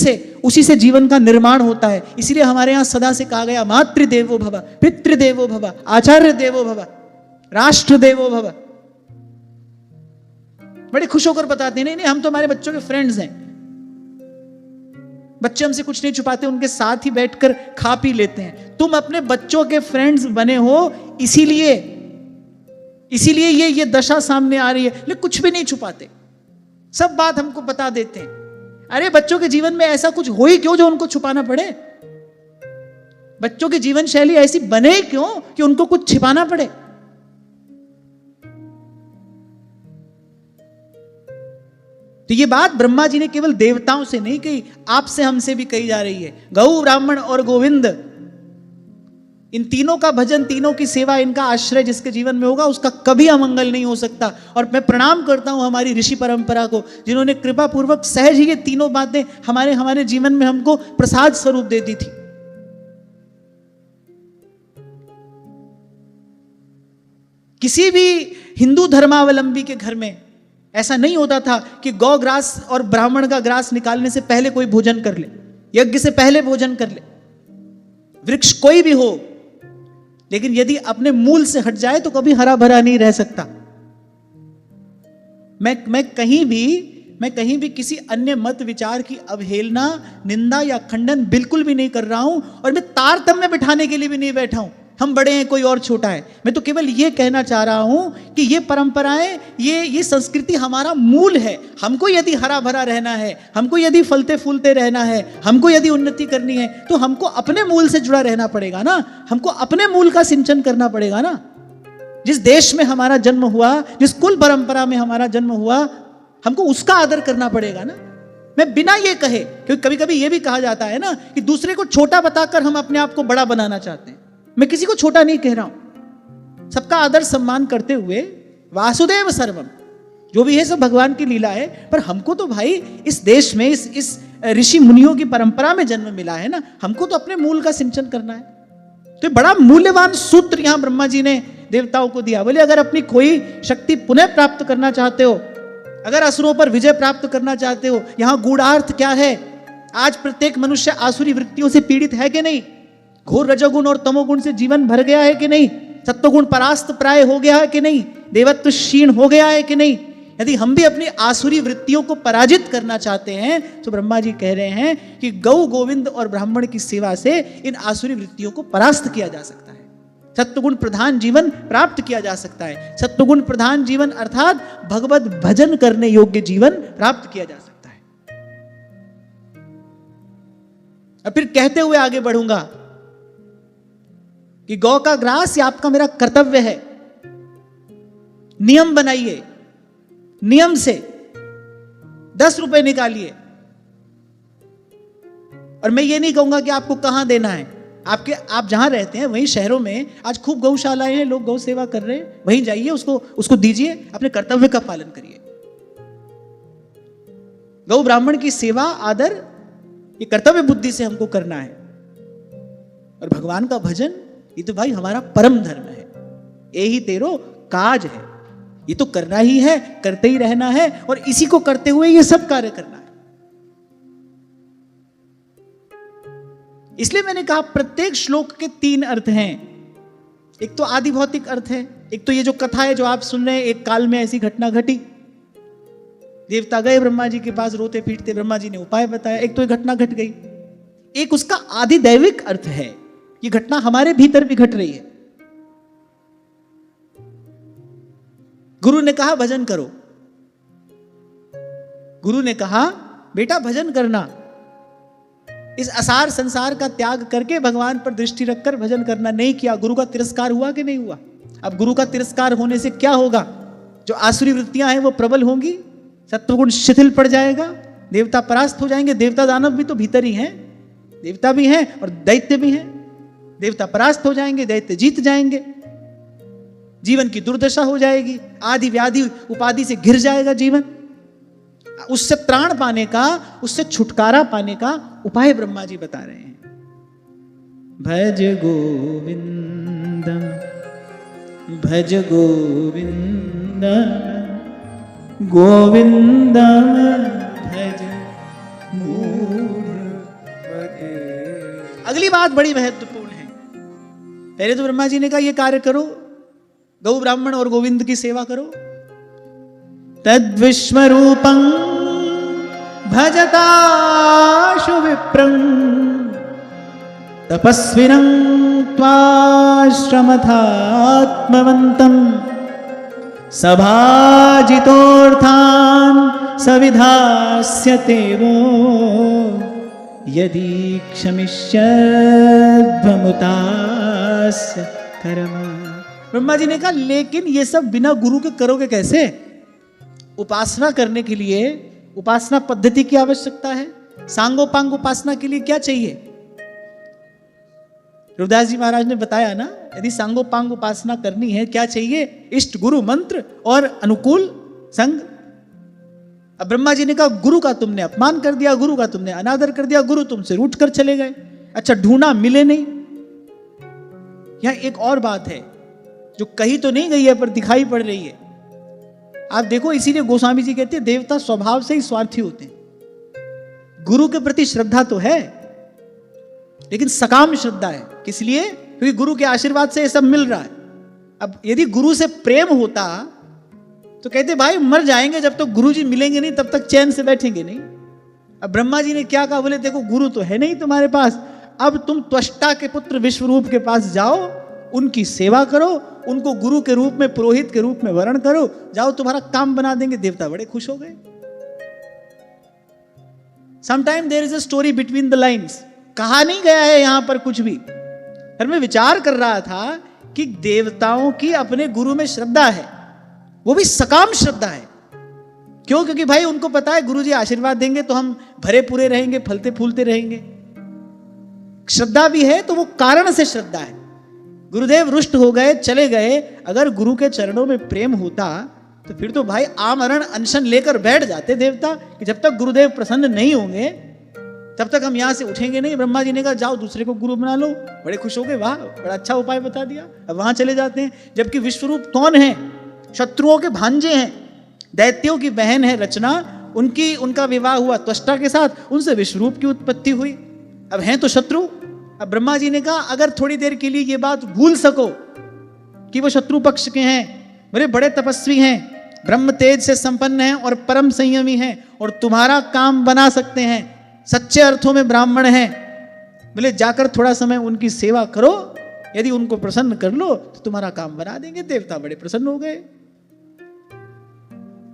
से जीवन का निर्माण होता है। इसीलिए हमारे यहां सदा से कहा गया, मातृदेवो भव, पितृदेवो भव, आचार्य देवो भव, राष्ट्र देवो भव। बड़े खुश होकर बताते हैं, नहीं हम तो हमारे बच्चों के फ्रेंड्स हैं। बच्चे हमसे कुछ नहीं छुपाते, उनके साथ ही बैठकर खा पी लेते हैं। तुम अपने बच्चों के फ्रेंड्स बने हो, इसीलिए ये दशा सामने आ रही है। लेकिन कुछ भी नहीं छुपाते, सब बात हमको बता देते हैं। अरे बच्चों के जीवन में ऐसा कुछ हो ही क्यों जो उनको छुपाना पड़े? बच्चों की जीवन शैली ऐसी बने क्यों कि उनको कुछ छिपाना पड़े? तो ये बात ब्रह्मा जी ने केवल देवताओं से नहीं कही, आपसे हमसे भी कही जा रही है। गौ, ब्राह्मण और गोविंद, इन तीनों का भजन, तीनों की सेवा, इनका आश्रय जिसके जीवन में होगा उसका कभी अमंगल नहीं हो सकता। और मैं प्रणाम करता हूं हमारी ऋषि परंपरा को, जिन्होंने कृपा पूर्वक सहज ही ये तीनों बातें हमारे जीवन में हमको प्रसाद स्वरूप दे दी थी। किसी भी हिंदू धर्मावलंबी के घर में ऐसा नहीं होता था कि गौ ग्रास और ब्राह्मण का ग्रास निकालने से पहले कोई भोजन कर ले, यज्ञ से पहले भोजन कर ले। वृक्ष कोई भी हो, लेकिन यदि अपने मूल से हट जाए तो कभी हरा भरा नहीं रह सकता। मैं कहीं भी किसी अन्य मत विचार की अवहेलना, निंदा या खंडन बिल्कुल भी नहीं कर रहा हूं, और मैं तारतम्य बिठाने के लिए भी नहीं बैठा हूं, हम बड़े हैं कोई और छोटा है। मैं तो केवल ये कहना चाह रहा हूं कि ये परंपराएं, ये संस्कृति हमारा मूल है। हमको यदि हरा भरा रहना है, हमको यदि फलते फूलते रहना है, हमको यदि उन्नति करनी है, तो हमको अपने मूल से जुड़ा रहना पड़ेगा ना। हमको अपने मूल का सिंचन करना पड़ेगा ना। जिस देश में हमारा जन्म हुआ, जिस कुल परंपरा में हमारा जन्म हुआ, हमको उसका आदर करना पड़ेगा ना। मैं बिना ये कहे, क्योंकि कभी कभी ये भी कहा जाता है ना कि दूसरे को छोटा बताकर हम अपने आप को बड़ा बनाना चाहते हैं। मैं किसी को छोटा नहीं कह रहा हूं, सबका आदर सम्मान करते हुए, वासुदेव सर्वम, जो भी है सब भगवान की लीला है। पर हमको तो भाई इस देश में, इस ऋषि मुनियों की परंपरा में जन्म मिला है ना, हमको तो अपने मूल का सिंचन करना है। तो बड़ा मूल्यवान सूत्र यहां ब्रह्मा जी ने देवताओं को दिया। बोले अगर अपनी खोई शक्ति पुनः प्राप्त करना चाहते हो, अगर असुरों पर विजय प्राप्त करना चाहते हो, यहां गूढ़ार्थ क्या है? आज प्रत्येक मनुष्य आसुरी वृत्तियों से पीड़ित है कि नहीं? घोर रजोगुण और तमोगुण से जीवन भर गया है कि नहीं? सत्वगुण परास्त प्राय हो गया है कि नहीं? देवत्व क्षीण हो गया है कि नहीं? यदि हम भी अपनी आसुरी वृत्तियों को पराजित करना चाहते हैं, तो ब्रह्मा जी कह रहे हैं कि गौ, गोविंद और ब्राह्मण की सेवा से इन आसुरी वृत्तियों को परास्त किया जा सकता है। सत्वगुण प्रधान जीवन प्राप्त किया जा सकता है। सत्वगुण प्रधान जीवन अर्थात भगवत भजन करने योग्य जीवन प्राप्त किया जा सकता है। और फिर कहते हुए आगे बढ़ूंगा कि गौ का ग्रास ये आपका मेरा कर्तव्य है। नियम बनाइए, नियम से 10 रुपए निकालिए। और मैं ये नहीं कहूंगा कि आपको कहां देना है, आप जहां रहते हैं वहीं शहरों में आज खूब गौशालाएं हैं, लोग गौ सेवा कर रहे हैं, वहीं जाइए, उसको दीजिए, अपने कर्तव्य का पालन करिए। गौ ब्राह्मण की सेवा आदर ये कर्तव्य बुद्धि से हमको करना है। और भगवान का भजन ये तो भाई हमारा परम धर्म है, यही तेरो काज है, ये तो करना ही है, करते ही रहना है, और इसी को करते हुए ये सब कार्य करना है। इसलिए मैंने कहा प्रत्येक श्लोक के 3 अर्थ हैं। एक तो आदि भौतिक अर्थ है, एक तो ये जो कथा है जो आप सुन रहे हैं, एक काल में ऐसी घटना घटी, देवता गए ब्रह्मा जी के पास रोते पीटते, ब्रह्मा जी ने उपाय बताया, एक तो ये घटना घट गई। एक उसका आदि दैविक अर्थ है, ये घटना हमारे भीतर भी घट रही है। गुरु ने कहा भजन करो, गुरु ने कहा बेटा भजन करना, इस असार संसार का त्याग करके भगवान पर दृष्टि रखकर भजन करना। नहीं किया, गुरु का तिरस्कार हुआ कि नहीं हुआ? अब गुरु का तिरस्कार होने से क्या होगा? जो आसुरी वृत्तियां हैं वो प्रबल होंगी, सत्वगुण शिथिल पड़ जाएगा, देवता परास्त हो जाएंगे। देवता दानव भी तो भीतर ही हैं, देवता भी हैं और दैत्य भी हैं। देवता परास्त हो जाएंगे, दैत्य जीत जाएंगे, जीवन की दुर्दशा हो जाएगी, आदि व्याधि उपाधि से घिर जाएगा जीवन। उससे त्राण पाने का, उससे छुटकारा पाने का उपाय ब्रह्मा जी बता रहे हैं। भज गोविंदम भज गोविंदम गोविंदम भज मूढ़। अगली बात बड़ी महत्वपूर्ण है। पहले तो ब्रह्मा जी ने कहा ये कार्य करो, गौ ब्राह्मण और गोविंद की सेवा करो। तद्विश्वरूपं भजताशु विप्रं तपस्विनं त्वाश्रमथात्मवन्तं सभाजितोऽर्थान् सविधास्यते वो यदि क्षमिष्यध्वमुतास्य कर्म। ब्रह्मा जी ने कहा लेकिन ये सब बिना गुरु के करोगे कैसे? उपासना करने के लिए उपासना पद्धति की आवश्यकता है। सांगोपांग उपासना के लिए क्या चाहिए? रुदास जी महाराज ने बताया ना, यदि सांगोपांग उपासना करनी है क्या चाहिए? इष्ट गुरु मंत्र और अनुकूल संग। अब ब्रह्मा जी ने कहा गुरु का तुमने अपमान कर दिया, गुरु का तुमने अनादर कर दिया, गुरु तुमसे रूठ कर चले गए, अच्छा ढूंढा मिले नहीं। यहां एक और बात है जो कही तो नहीं गई है पर दिखाई पड़ रही है। आप देखो, इसीलिए गोस्वामी जी कहते हैं देवता स्वभाव से ही स्वार्थी होते हैं। गुरु के प्रति श्रद्धा तो है लेकिन सकाम श्रद्धा है। किस लिए? क्योंकि गुरु के आशीर्वाद से ये सब मिल रहा है। अब यदि गुरु से प्रेम होता तो कहते भाई मर जाएंगे जब तक गुरु जी मिलेंगे नहीं, तब तक चैन से बैठेंगे नहीं। अब ब्रह्मा जी ने क्या कहा? बोले देखो गुरु तो है नहीं तुम्हारे पास, अब तुम त्वष्टा के पुत्र विश्वरूप के पास जाओ, उनकी सेवा करो, उनको गुरु के रूप में, पुरोहित के रूप में वर्ण करो, जाओ तुम्हारा काम बना देंगे। देवता बड़े खुश हो गए। Sometime there is a story between the lines. कहा नहीं गया है यहां पर कुछ भी, पर मैं विचार कर रहा था कि देवताओं की अपने गुरु में श्रद्धा है, वो भी सकाम श्रद्धा है। क्यों? क्योंकि भाई उनको पता है गुरु जी आशीर्वाद देंगे तो हम भरे पूरे रहेंगे, फलते फूलते रहेंगे। श्रद्धा भी है तो वो कारण से श्रद्धा है। गुरुदेव रुष्ट हो गए, चले गए, अगर गुरु के चरणों में प्रेम होता तो फिर तो भाई आमरण अनशन लेकर बैठ जाते देवता कि जब तक गुरुदेव प्रसन्न नहीं होंगे तब तक हम यहां से उठेंगे नहीं। ब्रह्मा जी ने कहा जाओ दूसरे को गुरु बना लो। बड़े खुश हो गए, वाह बड़ा अच्छा उपाय बता दिया, अब वहां चले जाते हैं। जबकि विश्वरूप कौन है? शत्रुओं के भांजे हैं, दैत्यों की बहन है रचना, उनका विवाह हुआ त्वष्टा के साथ, उनसे विश्वरूप की उत्पत्ति हुई। अब हैं तो शत्रु। अब ब्रह्मा जी ने कहा अगर थोड़ी देर के लिए ये बात भूल सको कि वो शत्रु पक्ष के हैं, बड़े तपस्वी हैं, ब्रह्म तेज से संपन्न हैं और परम संयमी हैं और तुम्हारा काम बना सकते हैं, सच्चे अर्थों में ब्राह्मण हैं, बोले जाकर थोड़ा समय उनकी सेवा करो, यदि उनको प्रसन्न कर लो तो तुम्हारा काम बना देंगे। देवता बड़े प्रसन्न हो गए।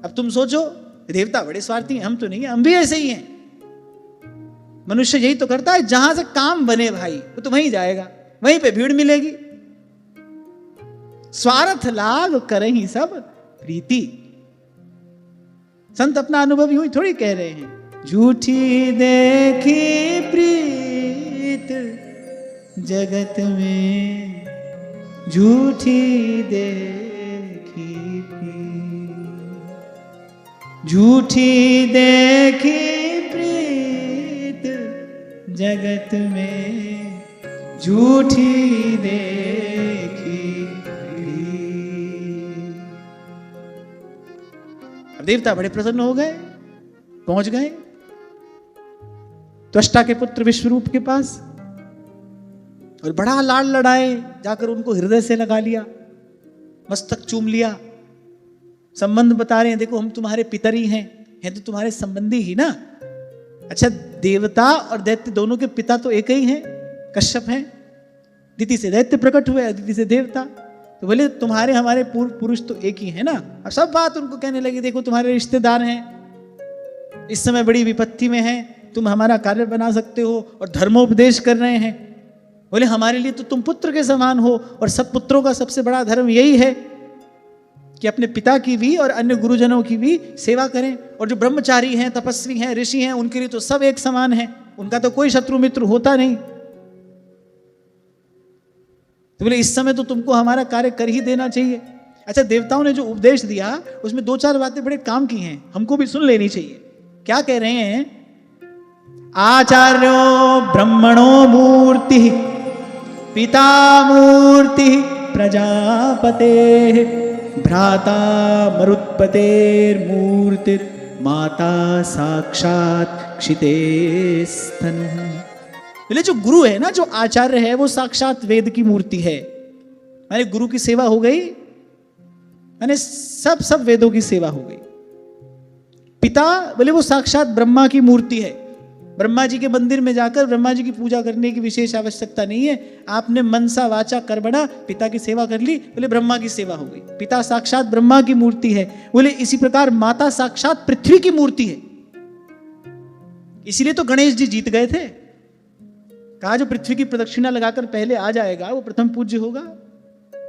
अब तुम सोचो, देवता बड़े स्वार्थी हैं, हम तो नहीं है, हम भी ऐसे ही हैं। मनुष्य यही तो करता है, जहां से काम बने भाई वो तो वहीं जाएगा, वहीं पे भीड़ मिलेगी। स्वार्थ लाग करहीं सब प्रीति। संत अपना अनुभव यूं ही थोड़ी कह रहे हैं। झूठी देखी प्रीत जगत में झूठी देखी प्रीत, झूठी देखी प्रीत, जगत में झूठी देखी प्रीत। अब देवता बड़े प्रसन्न हो गए, पहुंच गए त्वष्टा के पुत्र विश्वरूप के पास और बड़ा लाड लड़ाए, जाकर उनको हृदय से लगा लिया, मस्तक चूम लिया, संबंध बता रहे हैं, देखो हम तुम्हारे पितर ही हैं तो तुम्हारे संबंधी ही ना। अच्छा, देवता और दैत्य दोनों के पिता तो एक ही हैं, कश्यप हैं। दिति से दैत्य प्रकट हुए, अदिति से देवता, तो बोले तुम्हारे हमारे पूर्व पुरुष तो एक ही है ना। अब सब बात उनको कहने लगी, देखो तुम्हारे रिश्तेदार हैं, इस समय बड़ी विपत्ति में हैं, तुम हमारा कार्य बना सकते हो और धर्मोपदेश कर रहे हैं। बोले हमारे लिए तो तुम पुत्र के समान हो, और सब पुत्रों का सबसे बड़ा धर्म यही है कि अपने पिता की भी और अन्य गुरुजनों की भी सेवा करें। और जो ब्रह्मचारी हैं, तपस्वी हैं, ऋषि हैं, उनके लिए तो सब एक समान है, उनका तो कोई शत्रु मित्र होता नहीं। तो बोले इस समय तो तुमको हमारा कार्य कर ही देना चाहिए। अच्छा, देवताओं ने जो उपदेश दिया उसमें दो चार बातें बड़े काम की हैं, हमको भी सुन लेनी चाहिए। क्या कह रहे हैं? आचार्यो ब्रह्मणो मूर्ति, पिता मूर्ति प्रजापते, भ्राता मरुत्पतेर्मूर्तिर् माता साक्षात क्षितेस्तनु। बोले जो गुरु है ना, जो आचार्य है, वो साक्षात वेद की मूर्ति है। माने गुरु की सेवा हो गई, माने सब वेदों की सेवा हो गई। पिता बोले वो साक्षात ब्रह्मा की मूर्ति है। ब्रह्मा जी के मंदिर में जाकर ब्रह्मा जी की पूजा करने की विशेष आवश्यकता नहीं है, आपने मनसा वाचा कर्मणा पिता की सेवा कर ली, बोले ब्रह्मा की सेवा हो गई। पिता साक्षात ब्रह्मा की मूर्ति है। बोले इसी प्रकार माता साक्षात पृथ्वी की मूर्ति है। इसीलिए तो गणेश जी जीत गए थे, कहा जो पृथ्वी की प्रदक्षिणा लगाकर पहले आ जाएगा वो प्रथम पूज्य होगा।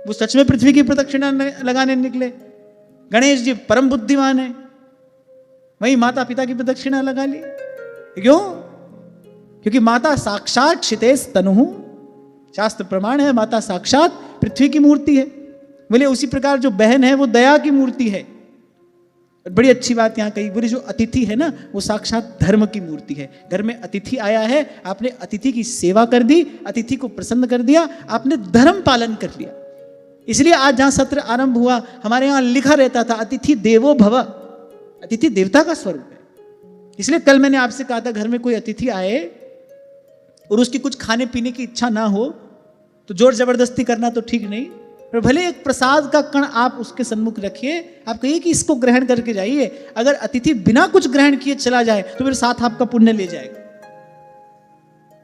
वो सच में पृथ्वी की प्रदक्षिणा लगाने निकले। गणेश जी परम बुद्धिमान है, वही माता पिता की प्रदक्षिणा लगा ली। क्यों? क्योंकि माता साक्षात क्षितेस तनुः, शास्त्र प्रमाण है, माता साक्षात पृथ्वी की मूर्ति है। बोले उसी प्रकार जो बहन है वो दया की मूर्ति है। बड़ी अच्छी बात यहां कही, बोले जो अतिथि है ना वो साक्षात धर्म की मूर्ति है। घर में अतिथि आया है, आपने अतिथि की सेवा कर दी, अतिथि को प्रसन्न कर दिया, आपने धर्म पालन कर लिया। इसलिए आज जहां सत्र आरंभ हुआ, हमारे यहां लिखा रहता था अतिथि देवो भव, अतिथि देवता का स्वरूप है। इसलिए कल मैंने आपसे कहा था घर में कोई अतिथि आए और उसकी कुछ खाने पीने की इच्छा ना हो तो जोर जबरदस्ती करना तो ठीक नहीं, पर भले एक प्रसाद का कण आप उसके सन्मुख रखिए, आप कहिए कि इसको ग्रहण करके जाइए। अगर अतिथि बिना कुछ ग्रहण किए चला जाए तो फिर साथ आपका पुण्य ले जाएगा।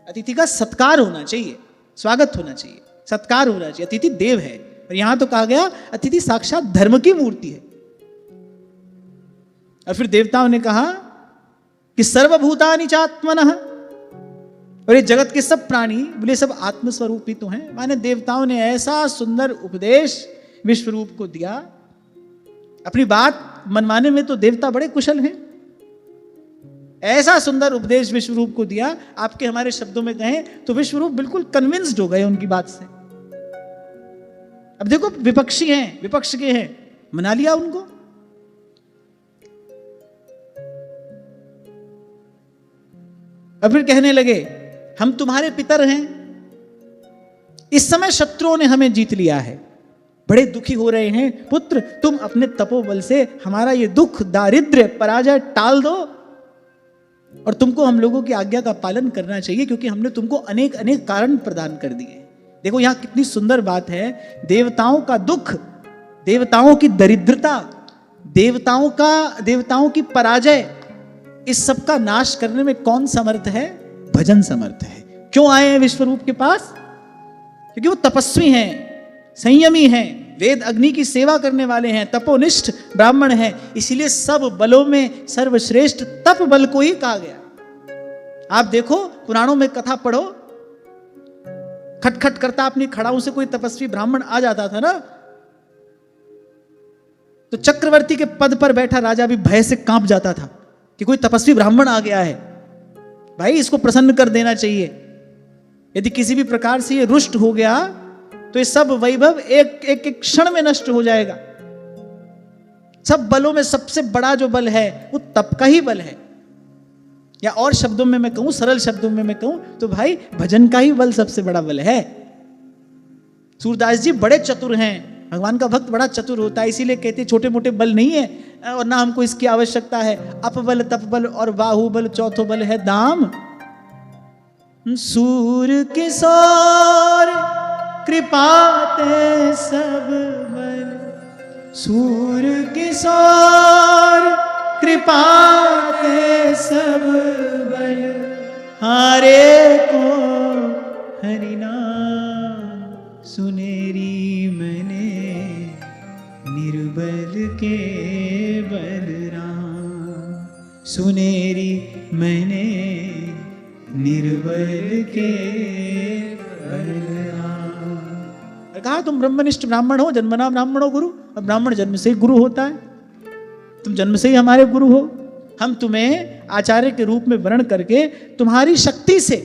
अतिथि का सत्कार होना चाहिए, स्वागत होना चाहिए, सत्कार होना चाहिए। अतिथि देव है, और यहां तो कहा गया अतिथि साक्षात धर्म की मूर्ति है। और फिर देवताओं ने कहा कि सर्वभूतानि चात्मनः, और ये जगत के सब प्राणी बोले सब आत्मस्वरूपी तो हैं। माने देवताओं ने ऐसा सुंदर उपदेश विश्वरूप को दिया, अपनी बात मनवाने में तो देवता बड़े कुशल हैं। ऐसा सुंदर उपदेश विश्वरूप को दिया, आपके हमारे शब्दों में कहें तो विश्वरूप बिल्कुल कन्विंस्ड हो गए उनकी बात से। अब देखो विपक्षी हैं, विपक्ष के हैं, मना लिया उनको। अब फिर कहने लगे हम तुम्हारे पितर हैं, इस समय शत्रुओं ने हमें जीत लिया है, बड़े दुखी हो रहे हैं। पुत्र तुम अपने तपोबल से हमारा ये दुख दारिद्र्य पराजय टाल दो, और तुमको हम लोगों की आज्ञा का पालन करना चाहिए, क्योंकि हमने तुमको अनेक अनेक कारण प्रदान कर दिए। देखो यहां कितनी सुंदर बात है। देवताओं का दुख, देवताओं की दरिद्रता, देवताओं की पराजय, इस सब का नाश करने में कौन समर्थ है? भजन समर्थ है। क्यों आए हैं विश्वरूप के पास? क्योंकि वो तपस्वी हैं, संयमी हैं, वेद अग्नि की सेवा करने वाले हैं, तपोनिष्ठ ब्राह्मण हैं। इसीलिए सब बलों में सर्वश्रेष्ठ तप बल को ही कहा गया। आप देखो पुराणों में कथा पढ़ो, खटखट करता अपनी खड़ाओं से कोई तपस्वी ब्राह्मण आ जाता था ना, तो चक्रवर्ती के पद पर बैठा राजा भी भय से कांप जाता था कि कोई तपस्वी ब्राह्मण आ गया है, भाई इसको प्रसन्न कर देना चाहिए। यदि किसी भी प्रकार से ये रुष्ट हो गया तो ये सब वैभव एक क्षण में नष्ट हो जाएगा। सब बलों में सबसे बड़ा जो बल है वो तप का ही बल है, या और शब्दों में मैं कहूं, सरल शब्दों में मैं कहूं तो भाई भजन का ही बल सबसे बड़ा बल है। सूरदास जी बड़े चतुर हैं, भगवान का भक्त बड़ा चतुर होता है, इसीलिए कहते छोटे मोटे बल नहीं है और ना हमको इसकी आवश्यकता है। अपबल तपबल और बाहुबल, चौथो बल है दाम। सूर किशोर कृपाते सब बल, सूर किशोर कृपाते सब बल, हारे को हरिनाम सुनेरी मैंने निर्बल के बलराम, सुनेरी मैंने निर्बल के बलराम। कहा तुम ब्रह्मनिष्ठ ब्राह्मण हो, जन्मना ब्राह्मणो गुरु, और ब्राह्मण जन्म से ही गुरु होता है, तुम जन्म से ही हमारे गुरु हो। हम तुम्हें आचार्य के रूप में वर्ण करके तुम्हारी शक्ति से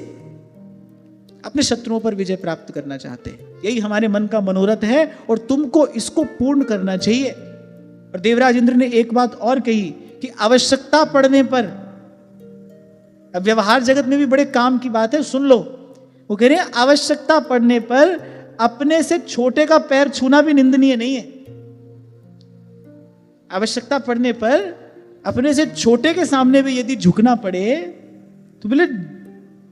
अपने शत्रुओं पर विजय प्राप्त करना चाहते हैं, यही हमारे मन का मनोरथ है और तुमको इसको पूर्ण करना चाहिए। और देवराज इंद्र ने एक बात और कही कि आवश्यकता पड़ने पर, अब व्यवहार जगत में भी बड़े काम की बात है, सुन लो। वो कह रहे हैं आवश्यकता पड़ने पर अपने से छोटे का पैर छूना भी निंदनीय नहीं है। आवश्यकता पड़ने पर अपने से छोटे के सामने भी यदि झुकना पड़े तो बोले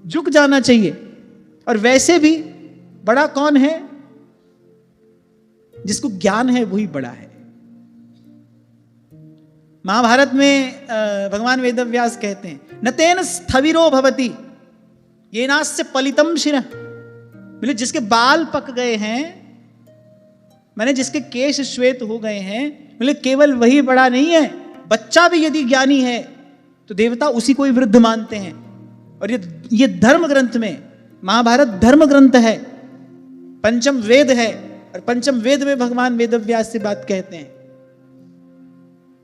झुक जाना चाहिए। और वैसे भी बड़ा कौन है? जिसको ज्ञान है वही बड़ा है। महाभारत में भगवान वेदव्यास कहते हैं न तेन स्थविरो भवति येनास्य पलितम शिरः, बोले जिसके बाल पक गए हैं, माने जिसके केश श्वेत हो गए हैं, बोले केवल वही बड़ा नहीं है, बच्चा भी यदि ज्ञानी है तो देवता उसी को ही वृद्ध मानते हैं। और ये धर्म ग्रंथ में, महाभारत धर्म ग्रंथ है, पंचम वेद है, और पंचम वेद में भगवान वेदव्यास से बात कहते हैं।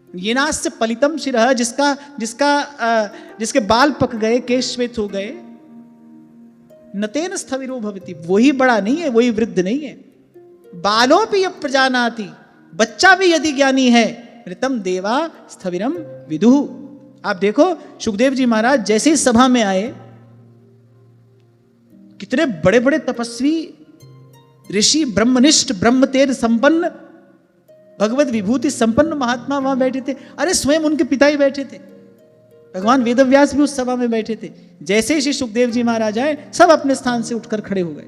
येनास्य पलितम शिरः, जिसके बाल पक गए, केश श्वेत हो गए, न तेन स्थविरो भवति, वही बड़ा नहीं है, वही वृद्ध नहीं है। बालों भी प्रजानाति, बच्चा भी यदि ज्ञानी है, ऋतम देवा स्थविरम विदुः। आप देखो सुखदेव जी महाराज जैसे ही सभा में आए, कितने बड़े बड़े तपस्वी ऋषि, ब्रह्मनिष्ठ, ब्रह्म तेज संपन्न, भगवत विभूति संपन्न महात्मा वहां बैठे थे। अरे स्वयं उनके पिता ही बैठे थे, भगवान वेदव्यास भी उस सभा में बैठे थे। जैसे ही श्री सुखदेव जी महाराज आए, सब अपने स्थान से उठकर खड़े हो गए।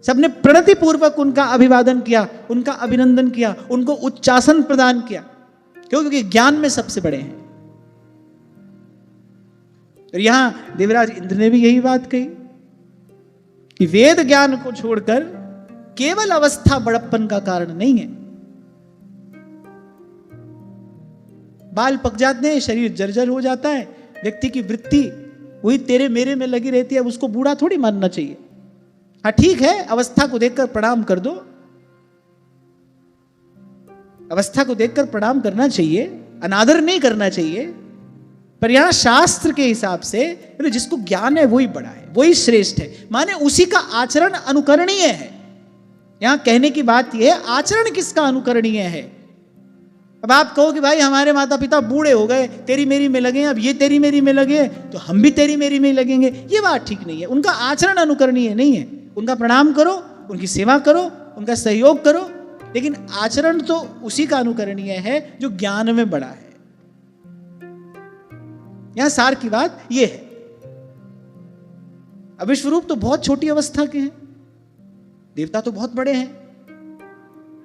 सबने प्रणति पूर्वक उनका अभिवादन किया, उनका अभिनंदन किया, उनको उच्चासन प्रदान किया। क्योंकि ज्ञान में सबसे बड़े हैं। और यहां देवराज इंद्र ने भी यही बात कही कि वेद ज्ञान को छोड़कर केवल अवस्था बड़प्पन का कारण नहीं है। बाल पक जाते हैं, शरीर जर्जर हो जाता है, व्यक्ति की वृत्ति वही तेरे मेरे में लगी रहती है। अब उसको बूढ़ा थोड़ी मानना चाहिए। हाँ ठीक है, अवस्था को देखकर प्रणाम कर दो, अवस्था को देखकर प्रणाम करना चाहिए, अनादर नहीं करना चाहिए। पर यहां शास्त्र के हिसाब से जिसको ज्ञान है वही बड़ा है, वही श्रेष्ठ है, माने उसी का आचरण अनुकरणीय है। यहां कहने की बात यह है, आचरण किसका अनुकरणीय है। अब आप कहो कि भाई हमारे माता पिता बूढ़े हो गए, तेरी मेरी में लगे, अब ये तेरी मेरी में लगे तो हम भी तेरी मेरी में लगेंगे, ये बात ठीक नहीं है। उनका आचरण अनुकरणीय नहीं है। उनका प्रणाम करो, उनकी सेवा करो, उनका सहयोग करो, लेकिन आचरण तो उसी का अनुकरणीय है जो ज्ञान में बड़ा है। यहां सार की बात यह है। अब विश्वरूप तो बहुत छोटी अवस्था के हैं, देवता तो बहुत बड़े हैं।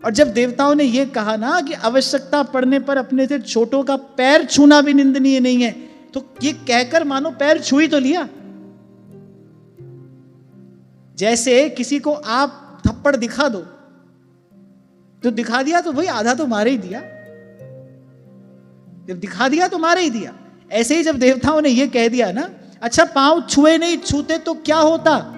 और जब देवताओं ने यह कहा ना कि आवश्यकता पड़ने पर अपने से छोटों का पैर छूना भी निंदनीय नहीं है, तो ये कहकर मानो पैर छू ही तो लिया। जैसे किसी को आप थप्पड़ दिखा दो, तो दिखा दिया तो भाई आधा तो मारे ही दिया, जब दिखा दिया तो मारे ही दिया। ऐसे ही जब देवताओं ने यह कह दिया ना, अच्छा पांव छुए नहीं, छूते तो क्या होता।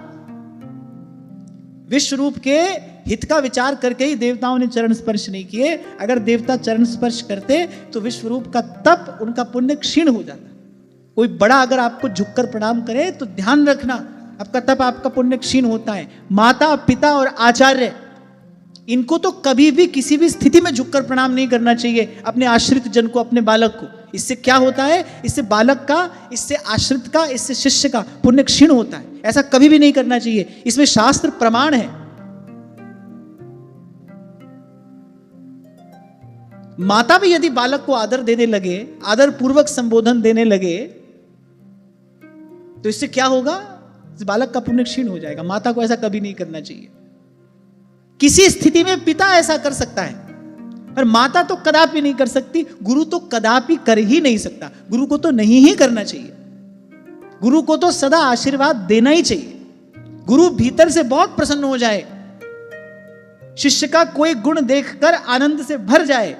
विश्व रूप के हित का विचार करके ही देवताओं ने चरण स्पर्श नहीं किए। अगर देवता चरण स्पर्श करते तो विश्व रूप का तप, उनका पुण्य क्षीण हो जाता। कोई बड़ा अगर आपको झुककर प्रणाम करे तो ध्यान रखना, आपका तप, आपका पुण्य क्षीण होता है। माता, पिता और आचार्य, इनको तो कभी भी किसी भी स्थिति में झुककर प्रणाम नहीं करना चाहिए अपने आश्रित जन को, अपने बालक को। इससे क्या होता है? इससे बालक का, इससे आश्रित का, इससे शिष्य का पुण्य क्षीण होता है। ऐसा कभी भी नहीं करना चाहिए, इसमें शास्त्र प्रमाण है। माता भी यदि बालक को आदर देने लगे, आदर पूर्वक संबोधन देने लगे, तो इससे क्या होगा? इस बालक का पुण्य क्षीण हो जाएगा। माता को ऐसा कभी नहीं करना चाहिए। किसी स्थिति में पिता ऐसा कर सकता है, पर माता तो कदापि नहीं कर सकती। गुरु तो कदापि कर ही नहीं सकता। गुरु को तो नहीं ही करना चाहिए। गुरु को तो सदा आशीर्वाद देना ही चाहिए। गुरु भीतर से बहुत प्रसन्न हो जाए, शिष्य का कोई गुण देखकर आनंद से भर जाए,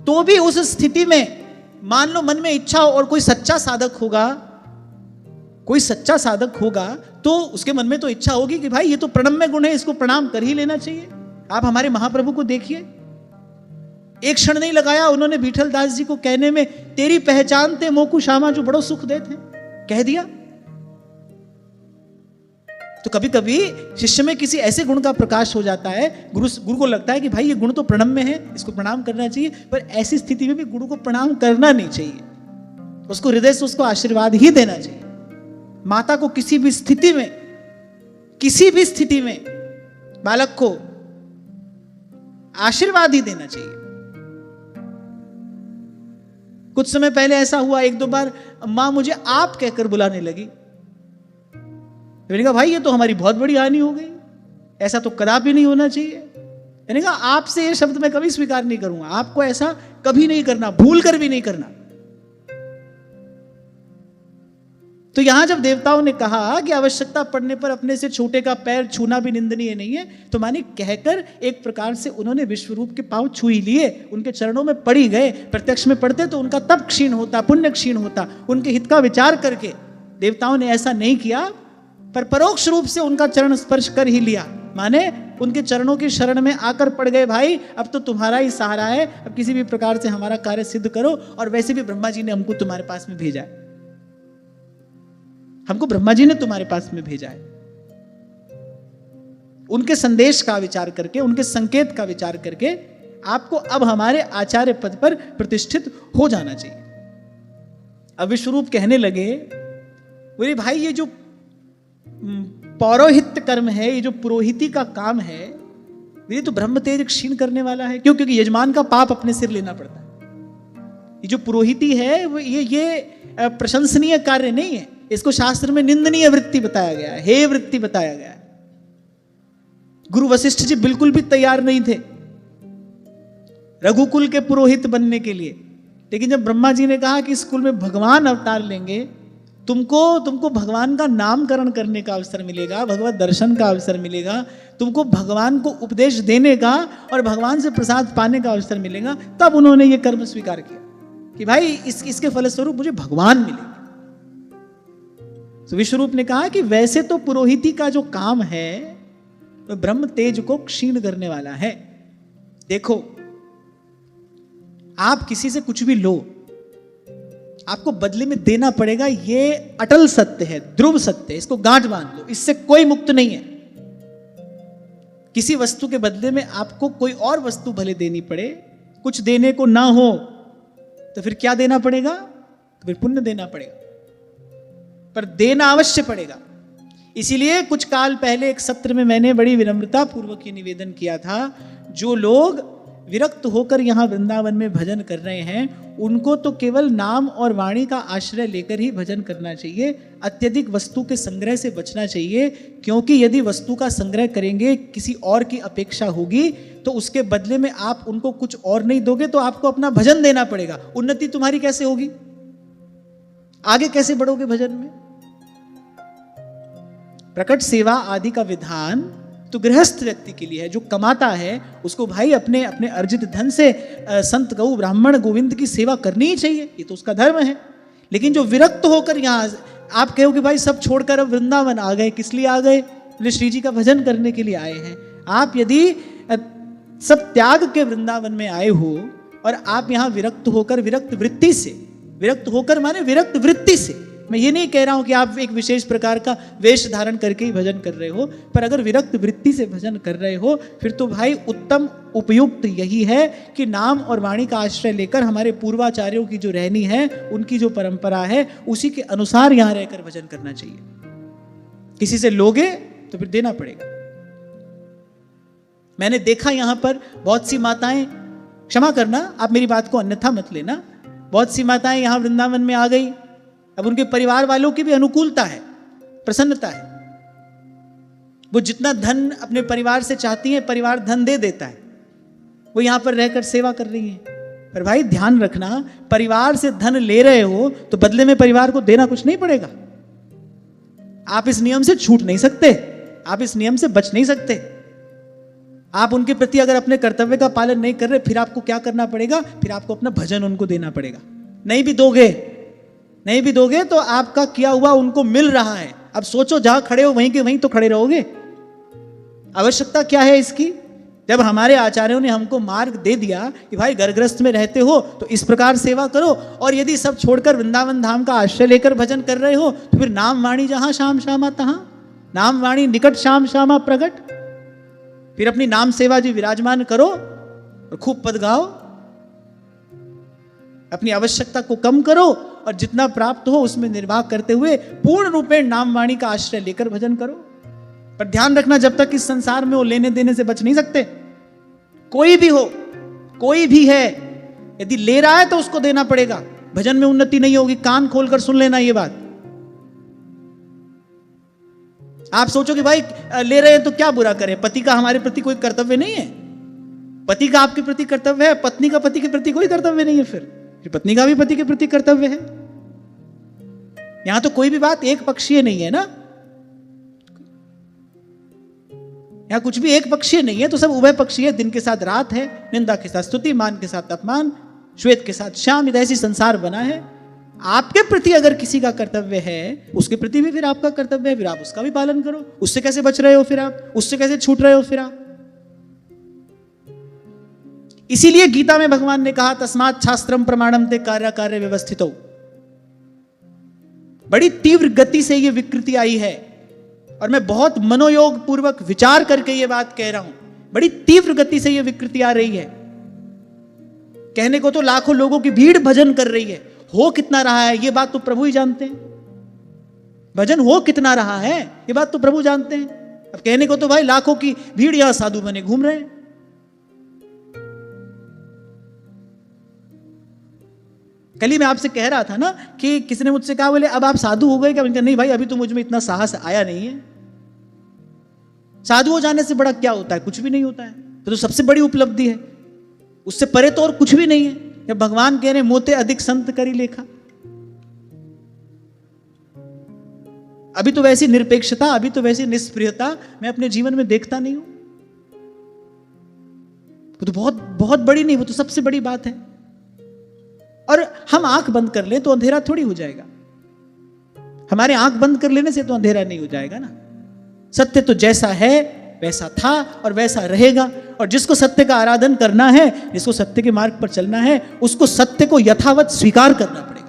तो भी उस स्थिति में मान लो मन में इच्छा हो और कोई सच्चा साधक होगा, तो उसके मन में तो इच्छा होगी कि भाई ये तो प्रणम्य गुण है, इसको प्रणाम कर ही लेना चाहिए। आप हमारे महाप्रभु को देखिए, एक क्षण नहीं लगाया उन्होंने विठल दास जी को कहने में, तेरी पहचान ते मोकु श्यामा जो बड़ो सुख देते, कह दिया। तो कभी कभी शिष्य में किसी ऐसे गुण का प्रकाश हो जाता है, गुरु को लगता है कि भाई ये गुण तो प्रणम्य है, इसको प्रणाम करना चाहिए, पर ऐसी स्थिति में भी गुरु को प्रणाम करना नहीं चाहिए। उसको हृदय से उसको आशीर्वाद ही देना चाहिए। माता को किसी भी स्थिति में बालक को आशीर्वाद ही देना चाहिए। कुछ समय पहले ऐसा हुआ, एक दो बार मां मुझे आप कहकर बुलाने लगी। मैंने कहा भाई ये तो हमारी बहुत बड़ी हानि हो गई, ऐसा तो कदापि नहीं होना चाहिए। मैंने कहा आपसे ये शब्द मैं कभी स्वीकार नहीं करूंगा, आपको ऐसा कभी नहीं करना, भूल कर भी नहीं करना। तो यहां जब देवताओं ने कहा कि आवश्यकता पड़ने पर अपने से छोटे का पैर छूना भी निंदनीय नहीं है, तो माने कहकर एक प्रकार से उन्होंने विश्वरूप के पांव छू ही लिए, उनके चरणों में पड़ ही गए। प्रत्यक्ष में पड़ते तो उनका तप क्षीण होता, पुण्य क्षीण होता। उनके हित का विचार करके देवताओं ने ऐसा नहीं किया, पर परोक्ष रूप से उनका चरण स्पर्श कर ही लिया। माने उनके चरणों की शरण में आकर पड़ गए, भाई अब तो तुम्हारा ही सहारा है, अब किसी भी प्रकार से हमारा कार्य सिद्ध करो। और वैसे भी ब्रह्मा जी ने हमको तुम्हारे पास में भेजा है, हमको ब्रह्मा जी ने तुम्हारे पास में भेजा है। उनके संदेश का विचार करके, उनके संकेत का विचार करके आपको अब हमारे आचार्य पद पर प्रतिष्ठित हो जाना चाहिए। अब विश्वरूप कहने लगे, बोले भाई ये जो पौरोहित्य कर्म है, ये जो पुरोहिती का काम है, ये तो ब्रह्म तेज क्षीण करने वाला है। क्यों? क्योंकि यजमान का पाप अपने सिर लेना पड़ता है। ये जो पुरोहिती है वो ये प्रशंसनीय कार्य नहीं है, इसको शास्त्र में निंदनीय वृत्ति बताया गया है, हे वृत्ति बताया गया है। गुरु वशिष्ठ जी बिल्कुल भी तैयार नहीं थे रघुकुल के पुरोहित बनने के लिए, लेकिन जब ब्रह्मा जी ने कहा कि इस कुल में भगवान अवतार लेंगे, तुमको भगवान का नामकरण करने का अवसर मिलेगा, भगवत दर्शन का अवसर मिलेगा, तुमको भगवान को उपदेश देने का और भगवान से प्रसाद पाने का अवसर मिलेगा, तब उन्होंने ये कर्म स्वीकार किया कि भाई इसके फलस्वरूप मुझे भगवान मिलेंगे। तो विश्वरूप ने कहा कि वैसे तो पुरोहिती का जो काम है वो ब्रह्म तेज को क्षीण करने वाला है। देखो, आप किसी से कुछ भी लो, आपको बदले में देना पड़ेगा, ये अटल सत्य है, ध्रुव सत्य है, इसको गांठ बांध लो, इससे कोई मुक्त नहीं है। किसी वस्तु के बदले में आपको कोई और वस्तु भले देनी पड़े, कुछ देने को ना हो तो फिर क्या देना पड़ेगा? तो फिर पुण्य देना पड़ेगा, पर देना अवश्य पड़ेगा। इसीलिए कुछ काल पहले एक सत्र में मैंने बड़ी विनम्रता पूर्वक ये निवेदन किया था, जो लोग विरक्त होकर यहाँ वृंदावन में भजन कर रहे हैं, उनको तो केवल नाम और वाणी का आश्रय लेकर ही भजन करना चाहिए। अत्यधिक वस्तु के संग्रह से बचना चाहिए, क्योंकि यदि वस्तु का संग्रह करेंगे, किसी और की अपेक्षा होगी, तो उसके बदले में आप उनको कुछ और नहीं दोगे, तो आपको अपना भजन देना पड़ेगा। उन्नति तुम्हारी कैसे होगी? आगे कैसे बढ़ोगे भजन में? प्रकट सेवा आदि का विधान तो गृहस्थ व्यक्ति के लिए है, जो कमाता है उसको भाई अपने अपने अर्जित धन से संत गौ ब्राह्मण गोविंद की सेवा करनी ही चाहिए, ये तो उसका धर्म है। लेकिन जो विरक्त होकर यहाँ आप कहोगे भाई सब छोड़कर अब वृंदावन आ गए, किस लिए आ गए? बोले श्री जी का भजन करने के लिए आए हैं। आप यदि सब त्याग के वृंदावन में आए हो और आप यहाँ विरक्त होकर, विरक्त वृत्ति से, विरक्त होकर माने विरक्त वृत्ति से, मैं ये नहीं कह रहा हूं कि आप एक विशेष प्रकार का वेश धारण करके ही भजन कर रहे हो, पर अगर विरक्त वृत्ति से भजन कर रहे हो फिर तो भाई उत्तम उपयुक्त यही है कि नाम और वाणी का आश्रय लेकर हमारे पूर्वाचार्यों की जो रहनी है, उनकी जो परंपरा है, उसी के अनुसार यहां रहकर भजन करना चाहिए। किसी से लोगे तो फिर देना पड़ेगा। मैंने देखा यहां पर बहुत सी माताएं, क्षमा करना आप मेरी बात को अन्यथा मत लेना, बहुत सी माताएं यहां वृंदावन में आ गई। अब उनके परिवार वालों की भी अनुकूलता है, प्रसन्नता है, वो जितना धन अपने परिवार से चाहती हैं परिवार धन दे देता है, वो यहां पर रहकर सेवा कर रही हैं। पर भाई ध्यान रखना, परिवार से धन ले रहे हो तो बदले में परिवार को देना कुछ नहीं पड़ेगा। आप इस नियम से छूट नहीं सकते, आप इस नियम से बच नहीं सकते। आप उनके प्रति अगर अपने कर्तव्य का पालन नहीं कर रहे, फिर आपको क्या करना पड़ेगा? फिर आपको अपना भजन उनको देना पड़ेगा। नहीं भी दोगे तो आपका किया हुआ उनको मिल रहा है। अब सोचो, जहां खड़े हो वहीं के वहीं तो खड़े रहोगे। आवश्यकता क्या है इसकी? जब हमारे आचार्यों ने हमको मार्ग दे दिया कि भाई घरग्रस्त में रहते हो तो इस प्रकार सेवा करो, और यदि सब छोड़कर वृंदावन धाम का आश्रय लेकर भजन कर रहे हो तो फिर नाम वाणी जहां श्याम श्यामा तहां, नाम वाणी निकट श्याम श्यामा प्रगट। फिर अपनी नाम सेवा जी विराजमान करो और खूब पद गाओ, अपनी आवश्यकता को कम करो और जितना प्राप्त हो उसमें निर्वाह करते हुए पूर्ण रूपेण नाम वाणी का आश्रय लेकर भजन करो। पर ध्यान रखना, जब तक इस संसार में वो लेने देने से बच नहीं सकते। कोई भी हो, कोई भी है, यदि ले रहा है तो उसको देना पड़ेगा। भजन में उन्नति नहीं होगी। कान खोलकर सुन लेना ये बात। आप सोचो कि भाई ले रहे हैं तो क्या बुरा करें, पति का हमारे प्रति कोई कर्तव्य नहीं है? पति का आपके प्रति कर्तव्य है, पत्नी का पति के प्रति कोई कर्तव्य नहीं है। फिर पत्नी का भी पति के प्रति कर्तव्य है। यहां तो कोई भी बात एक पक्षीय नहीं है ना, यहां कुछ भी एक पक्षीय नहीं है, तो सब उभय पक्षीय। दिन के साथ रात है, निंदा के साथ स्तुति, मान के साथ अपमान, श्वेत के साथ श्याम, ऐसी संसार बना है। आपके प्रति अगर किसी का कर्तव्य है, उसके प्रति भी फिर आपका कर्तव्य है, फिर आप उसका भी पालन करो। उससे कैसे बच रहे हो फिर आप? उससे कैसे छूट रहे हो फिर आप? इसीलिए गीता में भगवान ने कहा, तस्मात् शास्त्रम प्रमाणम ते कार्य कार्य व्यवस्थितो। बड़ी तीव्र गति से यह विकृति आई है, और मैं बहुत मनोयोग पूर्वक विचार करके यह बात कह रहा हूं। बड़ी तीव्र गति से यह विकृति आ रही है। कहने को तो लाखों लोगों की भीड़ भजन कर रही है, हो कितना रहा है यह बात तो प्रभु ही जानते हैं। भजन हो कितना रहा है यह बात तो प्रभु जानते हैं। अब कहने को तो भाई लाखों की भीड़ यहां साधु बने घूम रहे हैं। कल ही मैं आपसे कह रहा था ना कि किसी ने मुझसे कहा, बोले अब आप साधु हो गए क्या? नहीं भाई, अभी तो मुझ में इतना साहस आया नहीं है। साधु हो जाने से बड़ा क्या होता है? कुछ भी नहीं होता है। तो सबसे बड़ी उपलब्धि है, उससे परे तो और कुछ भी नहीं है। जब भगवान कह रहे मोते अधिक संत करी लेखा, अभी तो वैसी निरपेक्षता, अभी तो वैसी निष्प्रियता मैं अपने जीवन में देखता नहीं हूं। वो तो बहुत बहुत बड़ी नहीं, वो तो सबसे बड़ी बात है। और हम आंख बंद कर लें तो अंधेरा थोड़ी हो जाएगा। हमारे आंख बंद कर लेने से तो अंधेरा नहीं हो जाएगा ना। सत्य तो जैसा है वैसा था और वैसा रहेगा। और जिसको सत्य का आराधन करना है, जिसको सत्य के मार्ग पर चलना है, उसको सत्य को यथावत स्वीकार करना पड़ेगा।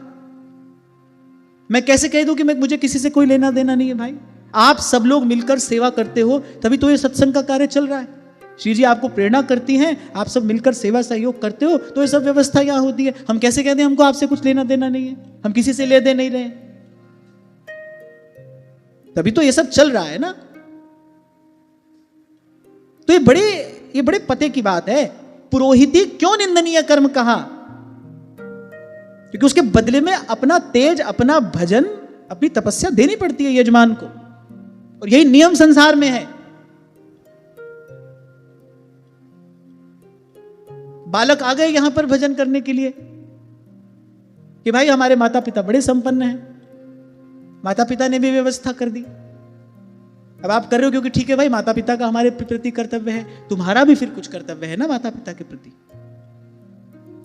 मैं कैसे कह दूं कि मुझे किसी से कोई लेना देना नहीं है? भाई आप सब लोग मिलकर सेवा करते हो, तभी तो ये सत्संग का कार्य चल रहा है। श्री जी आपको प्रेरणा करती हैं, आप सब मिलकर सेवा सहयोग करते हो, तो ये सब व्यवस्था यहाँ होती है। हम कैसे कहते हैं हमको आपसे कुछ लेना देना नहीं है? हम किसी से ले दे नहीं रहे, तभी तो ये सब चल रहा है ना। तो ये बड़े पते की बात है। पुरोहिती क्यों निंदनीय कर्म कहा? क्योंकि उसके बदले में अपना तेज, अपना भजन, अपनी तपस्या देनी पड़ती है यजमान को, और यही नियम संसार में है। बालक आ गए यहां पर भजन करने के लिए कि भाई हमारे माता पिता बड़े संपन्न हैं, माता पिता ने भी व्यवस्था कर दी। अब आप कर रहे हो क्योंकि ठीक है भाई, माता पिता का हमारे प्रति कर्तव्य है, तुम्हारा भी फिर कुछ कर्तव्य है ना माता पिता के प्रति।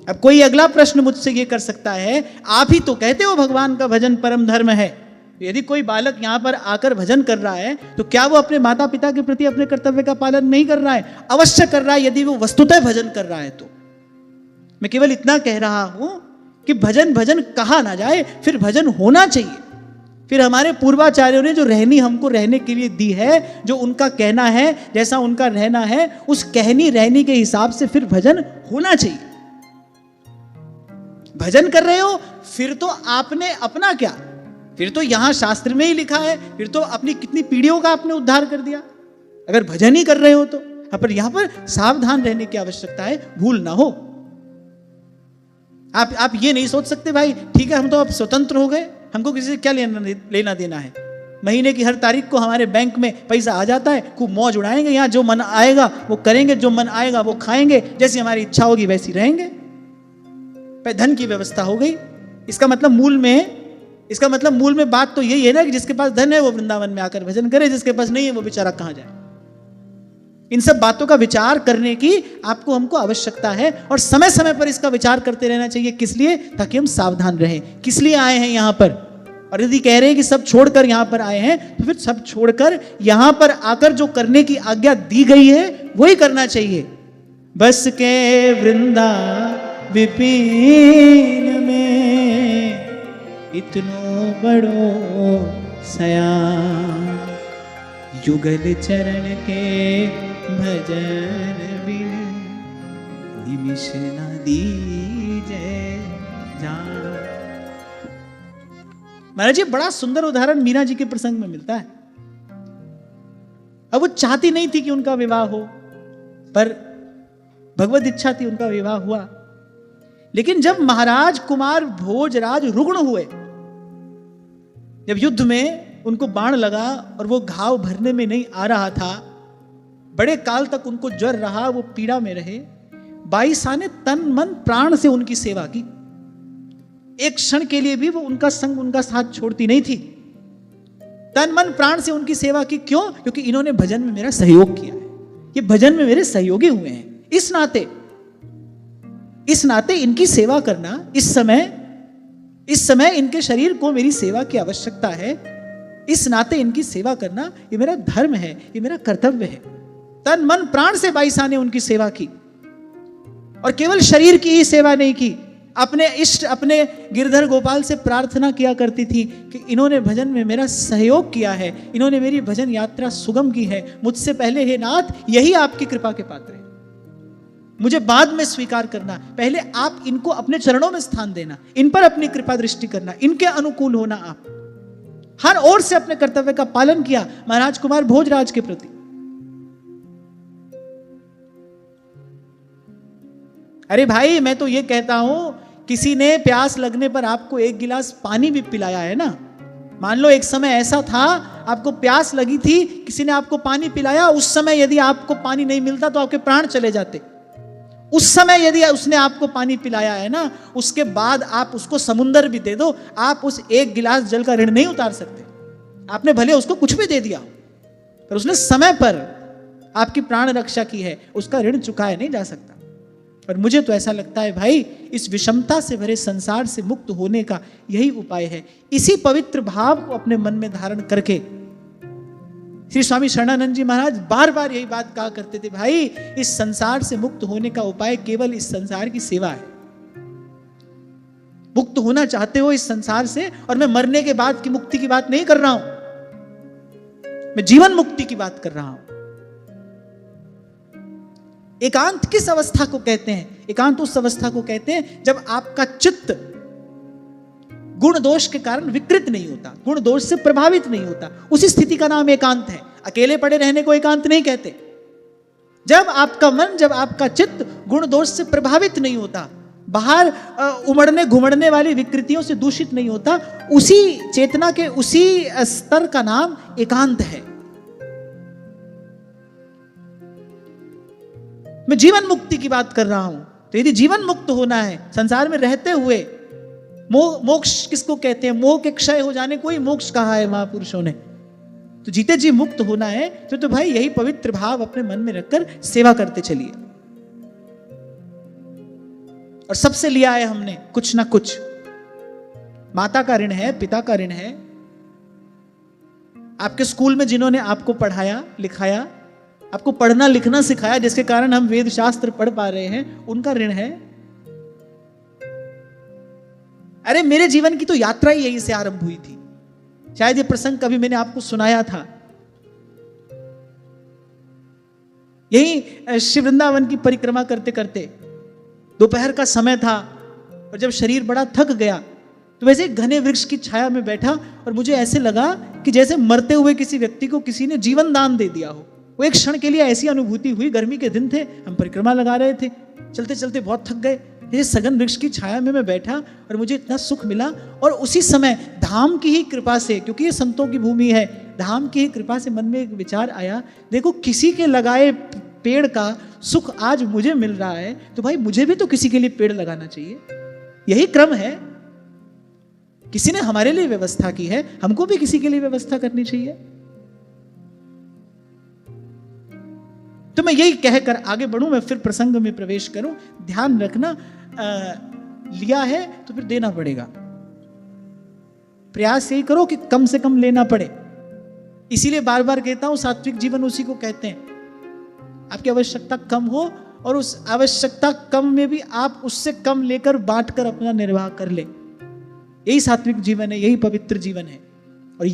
अब कोई अगला प्रश्न मुझसे ये कर सकता है, आप ही तो कहते हो भगवान का भजन परम धर्म है। यदि कोई बालक यहां पर आकर भजन कर रहा है तो क्या वो अपने माता पिता के प्रति अपने कर्तव्य का पालन नहीं कर रहा है? अवश्य कर रहा है, यदि वो वस्तुतः भजन कर रहा है तो। मैं केवल इतना कह रहा हूं कि भजन भजन कहा ना जाए, फिर भजन होना चाहिए। फिर हमारे पूर्वाचार्यों ने जो रहनी हमको रहने के लिए दी है, जो उनका कहना है, जैसा उनका रहना है, उस कहनी रहनी के हिसाब से फिर भजन होना चाहिए। भजन कर रहे हो फिर तो आपने अपना क्या, फिर तो यहां शास्त्र में ही लिखा है, फिर तो अपनी कितनी पीढ़ियों का आपने उद्धार कर दिया अगर भजन ही कर रहे हो तो। पर यहां पर सावधान रहने की आवश्यकता है, भूल ना हो। आप ये नहीं सोच सकते भाई ठीक है हम तो अब स्वतंत्र हो गए, हमको किसी से क्या लेना देना है, महीने की हर तारीख को हमारे बैंक में पैसा आ जाता है, खूब मौज उड़ाएंगे, यहाँ जो मन आएगा वो करेंगे, जो मन आएगा वो खाएंगे, जैसी हमारी इच्छा होगी वैसी रहेंगे। धन की व्यवस्था हो गई। इसका मतलब मूल में बात तो यही है ना कि जिसके पास धन है वो वृंदावन में आकर भजन करे, जिसके पास नहीं है वो बेचारा कहां जाए। इन सब बातों का विचार करने की आपको हमको आवश्यकता है और समय समय पर इसका विचार करते रहना चाहिए। किस लिए? ताकि हम सावधान रहें। किस लिए आए हैं यहां पर? और यदि कह रहे हैं कि सब छोड़कर यहां पर आए हैं तो फिर सब छोड़कर यहां पर आकर जो करने की आज्ञा दी गई है वही करना चाहिए। बस के वृंदा विपिन में इतनो बड़ो सयान, युगल चरण के भजन बिन निमिष न दीजे जान। महाराज जी बड़ा सुंदर उदाहरण मीरा जी के प्रसंग में मिलता है। अब वो चाहती नहीं थी कि उनका विवाह हो, पर भगवत इच्छा थी, उनका विवाह हुआ। लेकिन जब महाराज कुमार भोजराज रुग्ण हुए, जब युद्ध में उनको बाण लगा और वो घाव भरने में नहीं आ रहा था, बड़े काल तक उनको ज्वर रहा, वो पीड़ा में रहे, बाईसा ने तन मन प्राण से उनकी सेवा की। एक क्षण के लिए भी वो उनका संग उनका साथ छोड़ती नहीं थी। तन मन प्राण से उनकी सेवा की। क्यों? क्योंकि इन्होंने भजन में मेरा सहयोग किया है, ये भजन में मेरे सहयोगी हुए हैं। इस नाते इनकी सेवा करना, इस समय इनके शरीर को मेरी सेवा की आवश्यकता है, इस नाते इनकी सेवा करना ये मेरा धर्म है, ये मेरा कर्तव्य है। तन मन प्राण से बाईसा ने उनकी सेवा की और केवल शरीर की ही सेवा नहीं की, अपने इष्ट, अपने गिरधर गोपाल से प्रार्थना किया करती थी कि इन्होंने भजन में मेरा सहयोग किया है, इन्होंने मेरी भजन यात्रा सुगम की है, मुझसे पहले हे नाथ यही आपकी कृपा के पात्र है, मुझे बाद में स्वीकार करना, पहले आप इनको अपने चरणों में स्थान देना, इन पर अपनी कृपा दृष्टि करना, इनके अनुकूल होना। आप हर ओर से अपने कर्तव्य का पालन किया महाराज कुमार भोजराज के प्रति। अरे भाई मैं तो ये कहता हूं, किसी ने प्यास लगने पर आपको एक गिलास पानी भी पिलाया है ना, मान लो एक समय ऐसा था आपको प्यास लगी थी, किसी ने आपको पानी पिलाया, उस समय यदि आपको पानी नहीं मिलता तो आपके प्राण चले जाते। उस समय यदि उसने आपको पानी पिलाया है ना, उसके बाद आप उसको समुंदर भी दे दो, आप उस एक गिलास जल का ऋण नहीं उतार सकते। आपने भले उसको कुछ भी दे दिया, पर उसने समय पर आपकी प्राण रक्षा की है, उसका ऋण चुकाया नहीं जा सकता। और मुझे तो ऐसा लगता है भाई, इस विषमता से भरे संसार से मुक्त होने का यही उपाय है। इसी पवित्र भाव को अपने मन में धारण करके श्री स्वामी शरणानंद जी महाराज बार बार यही बात कहा करते थे, भाई इस संसार से मुक्त होने का उपाय केवल इस संसार की सेवा है। मुक्त होना चाहते हो इस संसार से, और मैं मरने के बाद की मुक्ति की बात नहीं कर रहा हूं, मैं जीवन मुक्ति की बात कर रहा हूं। एकांत किस अवस्था को कहते हैं? एकांत उस अवस्था को कहते हैं जब आपका चित्त गुण दोष के कारण विकृत नहीं होता, गुण दोष से प्रभावित नहीं होता, उसी स्थिति का नाम एकांत है। अकेले पड़े रहने को एकांत नहीं कहते। जब आपका मन, जब आपका चित्त गुण दोष से प्रभावित नहीं होता, बाहर उमड़ने घुमड़ने वाली विकृतियों से दूषित नहीं होता, उसी चेतना के उसी स्तर का नाम एकांत है। मैं जीवन मुक्ति की बात कर रहा हूं। तो यदि जीवन मुक्त होना है संसार में रहते हुए, मोक्ष किसको कहते हैं? मोह के क्षय हो जाने को ही मोक्ष कहा है महापुरुषों ने। तो जीते जी मुक्त होना है तो भाई यही पवित्र भाव अपने मन में रखकर सेवा करते चलिए। और सबसे लिया है हमने कुछ ना कुछ। माता का ऋण है, पिता का ऋण है, आपके स्कूल में जिन्होंने आपको पढ़ाया लिखाया, आपको पढ़ना लिखना सिखाया, जिसके कारण हम वेद शास्त्र पढ़ पा रहे हैं, उनका ऋण है। अरे मेरे जीवन की तो यात्रा ही यहीं से आरंभ हुई थी। शायद ये प्रसंग कभी मैंने आपको सुनाया था। यही श्री वृंदावन की परिक्रमा करते करते दोपहर का समय था, और जब शरीर बड़ा थक गया तो वैसे एक घने वृक्ष की छाया में बैठा, और मुझे ऐसे लगा कि जैसे मरते हुए किसी व्यक्ति को किसी ने जीवन दान दे दिया हो। वो एक क्षण के लिए ऐसी अनुभूति हुई। गर्मी के दिन थे, हम परिक्रमा लगा रहे थे, चलते चलते बहुत थक गए। ये सघन वृक्ष की छाया में मैं बैठा और मुझे इतना सुख मिला। और उसी समय धाम की ही कृपा से, क्योंकि ये संतों की भूमि है, धाम की ही कृपा से मन में एक विचार आया, देखो किसी के लगाए पेड़ का सुख आज मुझे मिल रहा है, तो भाई मुझे भी तो किसी के लिए पेड़ लगाना चाहिए। यही क्रम है, किसी ने हमारे लिए व्यवस्था की है, हमको भी किसी के लिए व्यवस्था करनी चाहिए। तो मैं यही कहकर आगे बढ़ूं, मैं फिर प्रसंग में प्रवेश करूं। ध्यान रखना, लिया है तो फिर देना पड़ेगा। प्रयास यही करो कि कम से कम लेना पड़े। इसीलिए बार बार कहता हूं, सात्विक जीवन उसी को कहते हैं। आपकी आवश्यकता कम हो, और उस आवश्यकता कम में भी आप उससे कम लेकर बांटकर अपना निर्वाह कर ले। यही सात्विक जीवन है, यही पवित्र जीवन है, और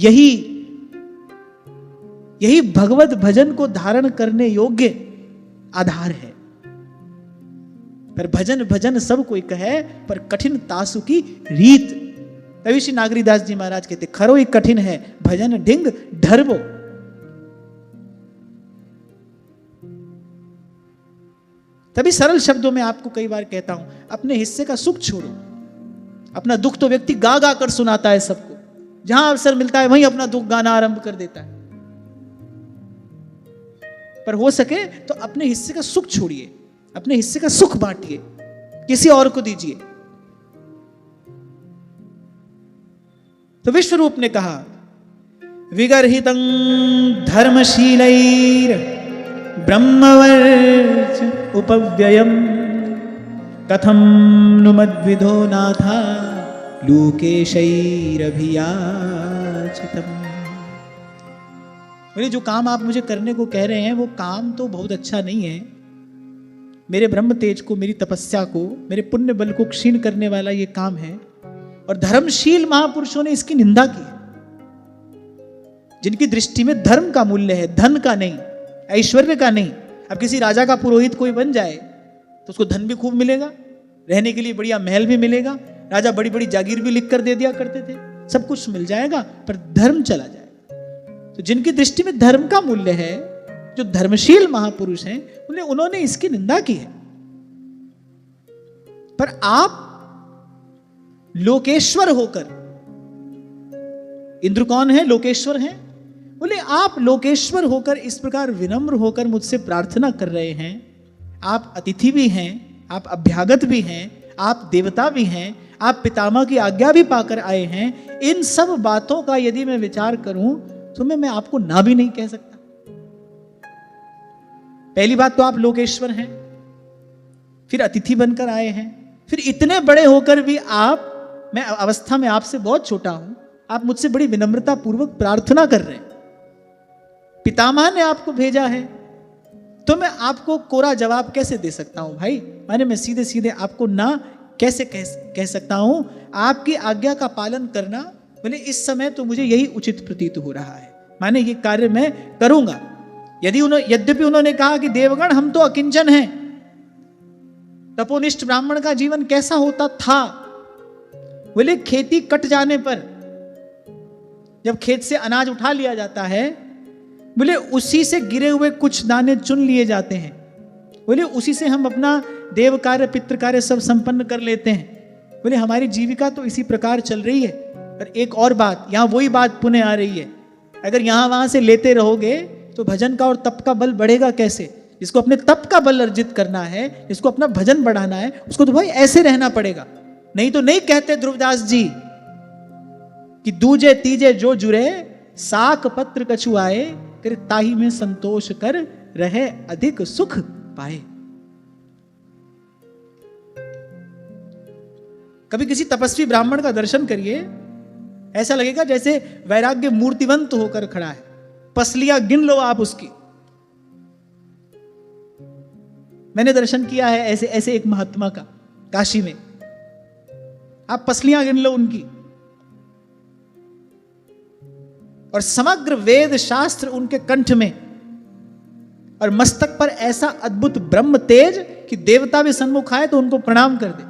यही भगवत भजन को धारण करने योग्य आधार है। पर भजन भजन सब कोई कहे, पर कठिन तासु की रीत। तभी श्री नागरीदास जी महाराज कहते, खरो ही कठिन है भजन ढिंग ढरबो। तभी सरल शब्दों में आपको कई बार कहता हूं, अपने हिस्से का सुख छोड़ो। अपना दुख तो व्यक्ति गा गा कर सुनाता है सबको, जहां अवसर मिलता है वहीं अपना दुख गाना आरंभ कर देता है। पर हो सके तो अपने हिस्से का सुख छोड़िए, अपने हिस्से का सुख बांटिए, किसी और को दीजिए। तो विश्वरूप ने कहा, विगर्हितं धर्मशीलैर ब्रह्मवर्च उपव्ययम् कथम नु मद्विधो नाथा लोकेशैरभियाचितम्। बोले, जो काम आप मुझे करने को कह रहे हैं वो काम तो बहुत अच्छा नहीं है। मेरे ब्रह्म तेज को, मेरी तपस्या को, मेरे पुण्य बल को क्षीण करने वाला ये काम है। और धर्मशील महापुरुषों ने इसकी निंदा की, जिनकी दृष्टि में धर्म का मूल्य है, धन का नहीं, ऐश्वर्य का नहीं। अब किसी राजा का पुरोहित कोई बन जाए तो उसको धन भी खूब मिलेगा, रहने के लिए बढ़िया महल भी मिलेगा, राजा बड़ी बड़ी जागीर भी लिख कर दे दिया करते थे, सब कुछ मिल जाएगा, पर धर्म चला जाएगा। तो जिनकी दृष्टि में धर्म का मूल्य है, जो धर्मशील महापुरुष हैं, उन्होंने इसकी निंदा की है। पर आप लोकेश्वर होकर, इंद्र कौन है? लोकेश्वर हैं। बोले, आप लोकेश्वर होकर इस प्रकार विनम्र होकर मुझसे प्रार्थना कर रहे हैं। आप अतिथि भी हैं, आप अभ्यागत भी हैं, आप देवता भी हैं, आप पितामह की आज्ञा भी पाकर आए हैं। इन सब बातों का यदि मैं विचार करूं तो मैं आपको ना भी नहीं कह सकता। पहली बात तो आप लोकेश्वर हैं, फिर अतिथि बनकर आए हैं, फिर इतने बड़े होकर भी आप, मैं अवस्था में आपसे बहुत छोटा हूं, आप मुझसे बड़ी विनम्रता पूर्वक प्रार्थना कर रहे हैं। पितामह ने आपको भेजा है, तो मैं आपको कोरा जवाब कैसे दे सकता हूं भाई? माने मैं सीधे सीधे आपको ना कैसे कह सकता हूं? आपकी आज्ञा का पालन करना, बोले इस समय तो मुझे यही उचित प्रतीत हो रहा है, माने ये कार्य मैं करूंगा। यद्यपि उन्होंने कहा कि देवगण हम तो अकिंचन हैं, तपोनिष्ठ ब्राह्मण का जीवन कैसा होता था? बोले खेती कट जाने पर, जब खेत से अनाज उठा लिया जाता है, बोले उसी से गिरे हुए कुछ दाने चुन लिए जाते हैं, बोले उसी से हम अपना देव कार्य पितृ कार्य सब संपन्न कर लेते हैं। बोले हमारी जीविका तो इसी प्रकार चल रही है। पर एक और बात, यहां वही बात पुनः आ रही है, अगर यहां वहां से लेते रहोगे तो भजन का और तप का बल बढ़ेगा कैसे? जिसको अपने तप का बल अर्जित करना है, जिसको अपना भजन बढ़ाना है, उसको तो भाई ऐसे रहना पड़ेगा। नहीं तो नहीं कहते ध्रुवदास जी कि दूजे तीजे जो जुरे साक पत्र कछु आए, कर ताही में संतोष कर रहे अधिक सुख पाए। कभी किसी तपस्वी ब्राह्मण का दर्शन करिए, ऐसा लगेगा जैसे वैराग्य मूर्तिवंत होकर खड़ा है। पसलियां गिन लो आप उसकी। मैंने दर्शन किया है ऐसे एक महात्मा का काशी में, आप पसलियां गिन लो उनकी। और समग्र वेद शास्त्र उनके कंठ में, और मस्तक पर ऐसा अद्भुत ब्रह्म तेज कि देवता भी सन्मुख आए तो उनको प्रणाम कर दे।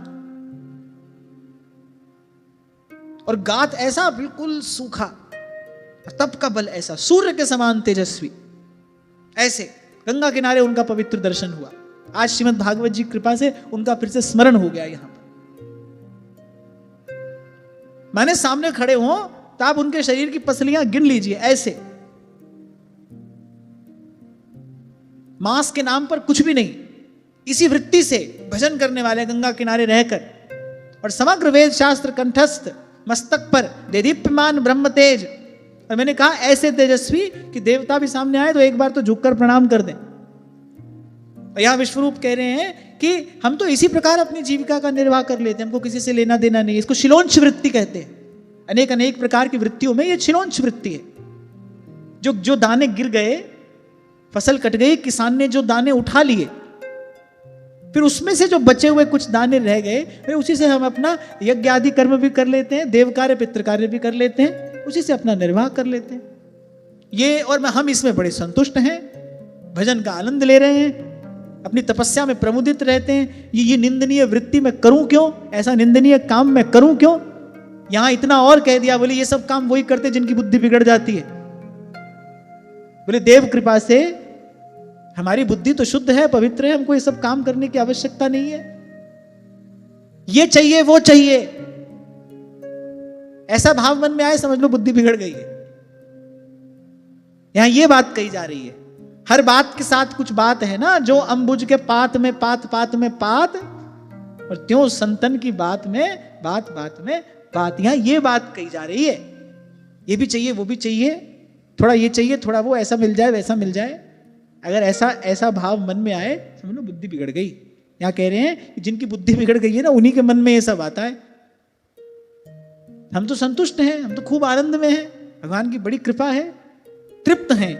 और गात ऐसा बिल्कुल सूखा, तप का बल ऐसा, सूर्य के समान तेजस्वी। ऐसे गंगा किनारे उनका पवित्र दर्शन हुआ। आज श्रीमद् भागवत जी की कृपा से उनका फिर से स्मरण हो गया यहां पर। माने सामने खड़े हो तो आप उनके शरीर की पसलियां गिन लीजिए ऐसे, मांस के नाम पर कुछ भी नहीं, इसी वृत्ति से भजन करने वाले गंगा किनारे रहकर, और समग्र वेद शास्त्र कंठस्थ, मस्तक पर देदीप्यमान ब्रह्म तेज। और मैंने कहा ऐसे तेजस्वी कि देवता भी सामने आए तो एक बार तो झुककर प्रणाम कर दें। और यहां विश्वरूप कह रहे हैं कि हम तो इसी प्रकार अपनी जीविका का निर्वाह कर लेते हैं, हमको किसी से लेना देना नहीं। इसको शिलोंच वृत्ति कहते हैं। अनेक अनेक प्रकार की वृत्तियों में यह शिलोंच वृत्ति है। जो दाने गिर गए, फसल कट गई, किसान ने जो दाने उठा लिए, फिर उसमें से जो बचे हुए कुछ दाने रह गए, फिर उसी से हम अपना यज्ञ आदि कर्म भी कर लेते हैं, देव कार्य पितृ कार्य भी कर लेते हैं, उसी से अपना निर्वाह कर लेते हैं। ये और हम इसमें बड़े संतुष्ट हैं, भजन का आनंद ले रहे हैं, अपनी तपस्या में प्रमुदित रहते हैं। ये निंदनीय वृत्ति मैं करूं क्यों, ऐसा निंदनीय काम मैं करूं क्यों। यहां इतना और कह दिया, बोले ये सब काम वही करते जिनकी बुद्धि बिगड़ जाती है। बोले देव कृपा से हमारी बुद्धि तो शुद्ध है, पवित्र है, हमको ये सब काम करने की आवश्यकता नहीं है। ये चाहिए वो चाहिए, ऐसा भाव मन में आए समझ लो बुद्धि बिगड़ गई है। यहां ये बात कही जा रही है। हर बात के साथ कुछ बात है ना, जो अंबुज के पात में पात, पात में पात, और त्यों संतन की बात में बात, बात में बात। यहां ये बात कही जा रही है। ये भी चाहिए वो भी चाहिए, थोड़ा ये चाहिए थोड़ा वो, ऐसा मिल जाए वैसा मिल जाए। अगर ऐसा भाव मन में आए समझ लो बुद्धि बिगड़ गई। यहां कह रहे हैं कि जिनकी बुद्धि बिगड़ गई है ना, उन्हीं के मन में ये सब आता है। हम तो संतुष्ट हैं, हम तो खूब आनंद में हैं, भगवान की बड़ी कृपा है, तृप्त हैं।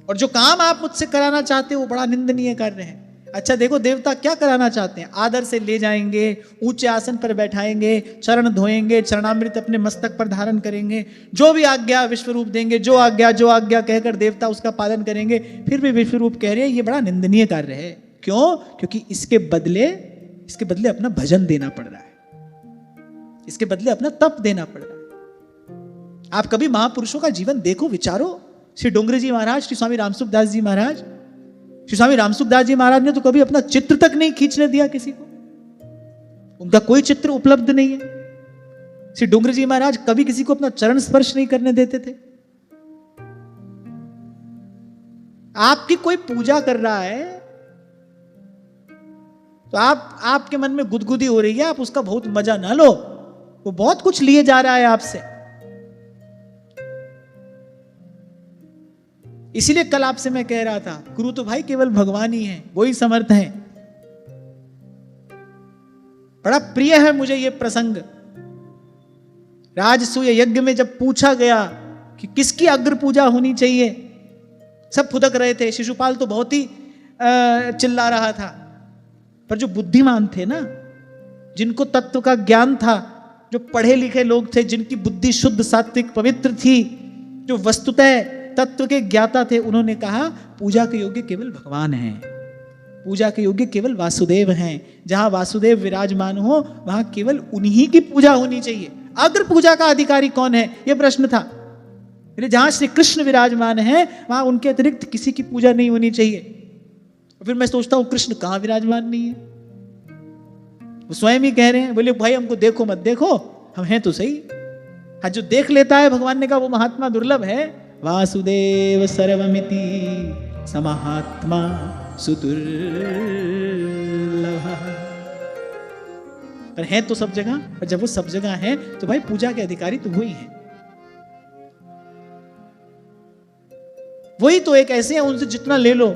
और जो काम आप मुझसे कराना चाहते हो वो बड़ा निंदनीय कार्य है। अच्छा देखो देवता क्या कराना चाहते हैं, आदर से ले जाएंगे, ऊंचे आसन पर बैठाएंगे, चरण धोएंगे, चरणामृत अपने मस्तक पर धारण करेंगे, जो भी आज्ञा विश्वरूप देंगे, जो आज्ञा कहकर देवता उसका पालन करेंगे। फिर भी विश्वरूप कह रहे हैं ये बड़ा निंदनीय कार्य है। क्यों? क्योंकि इसके बदले अपना भजन देना पड़ रहा है, इसके बदले अपना तप देना पड़ रहा है। आप कभी महापुरुषों का जीवन देखो, विचारो। श्री डोंगरी जी महाराज, श्री स्वामी रामसुखदास जी महाराज, श्री स्वामी रामसुखदास जी महाराज ने तो कभी अपना चित्र तक नहीं खींचने दिया किसी को, उनका कोई चित्र उपलब्ध नहीं है। श्री डोंगरी जी महाराज कभी किसी को अपना चरण स्पर्श नहीं करने देते थे। आपकी कोई पूजा कर रहा है तो आपके मन में गुदगुदी हो रही है, आप उसका बहुत मजा ना लो, वो बहुत कुछ लिए जा रहा है आपसे। इसीलिए कल आपसे मैं कह रहा था, गुरु तो भाई केवल भगवान ही हैं, वही समर्थ हैं। बड़ा प्रिय है मुझे ये प्रसंग। राजसूय यज्ञ में जब पूछा गया कि किसकी अग्र पूजा होनी चाहिए, सब फुदक रहे थे। शिशुपाल तो बहुत ही चिल्ला रहा था, पर जो बुद्धिमान थे ना, जिनको तत्व का ज्ञान था, जो पढ़े लिखे लोग थे, जिनकी बुद्धि शुद्ध सात्विक पवित्र थी, जो वस्तुतः तत्व के ज्ञाता थे, उन्होंने कहा पूजा के योग्य केवल भगवान हैं, पूजा के योग्य केवल वासुदेव हैं। जहां वासुदेव विराजमान हो वहां केवल उन्हीं की पूजा होनी चाहिए। अग्र पूजा का अधिकारी कौन है, यह प्रश्न था। जहां श्री कृष्ण विराजमान है वहां उनके अतिरिक्त किसी की पूजा नहीं होनी चाहिए। फिर मैं सोचता हूं कृष्ण कहां विराजमान नहीं है, वो स्वयं ही कह रहे हैं, बोले भाई हमको देखो मत देखो, हम हैं तो सही। हाँ, जो देख लेता है भगवान ने कहा वो महात्मा दुर्लभ है। वासुदेव सर्वमिति समहात्मा सुदुर्लभ। पर है तो सब जगह, और जब वो सब जगह है तो भाई पूजा के अधिकारी तो वही है। वही तो एक ऐसे हैं, उनसे जितना ले लो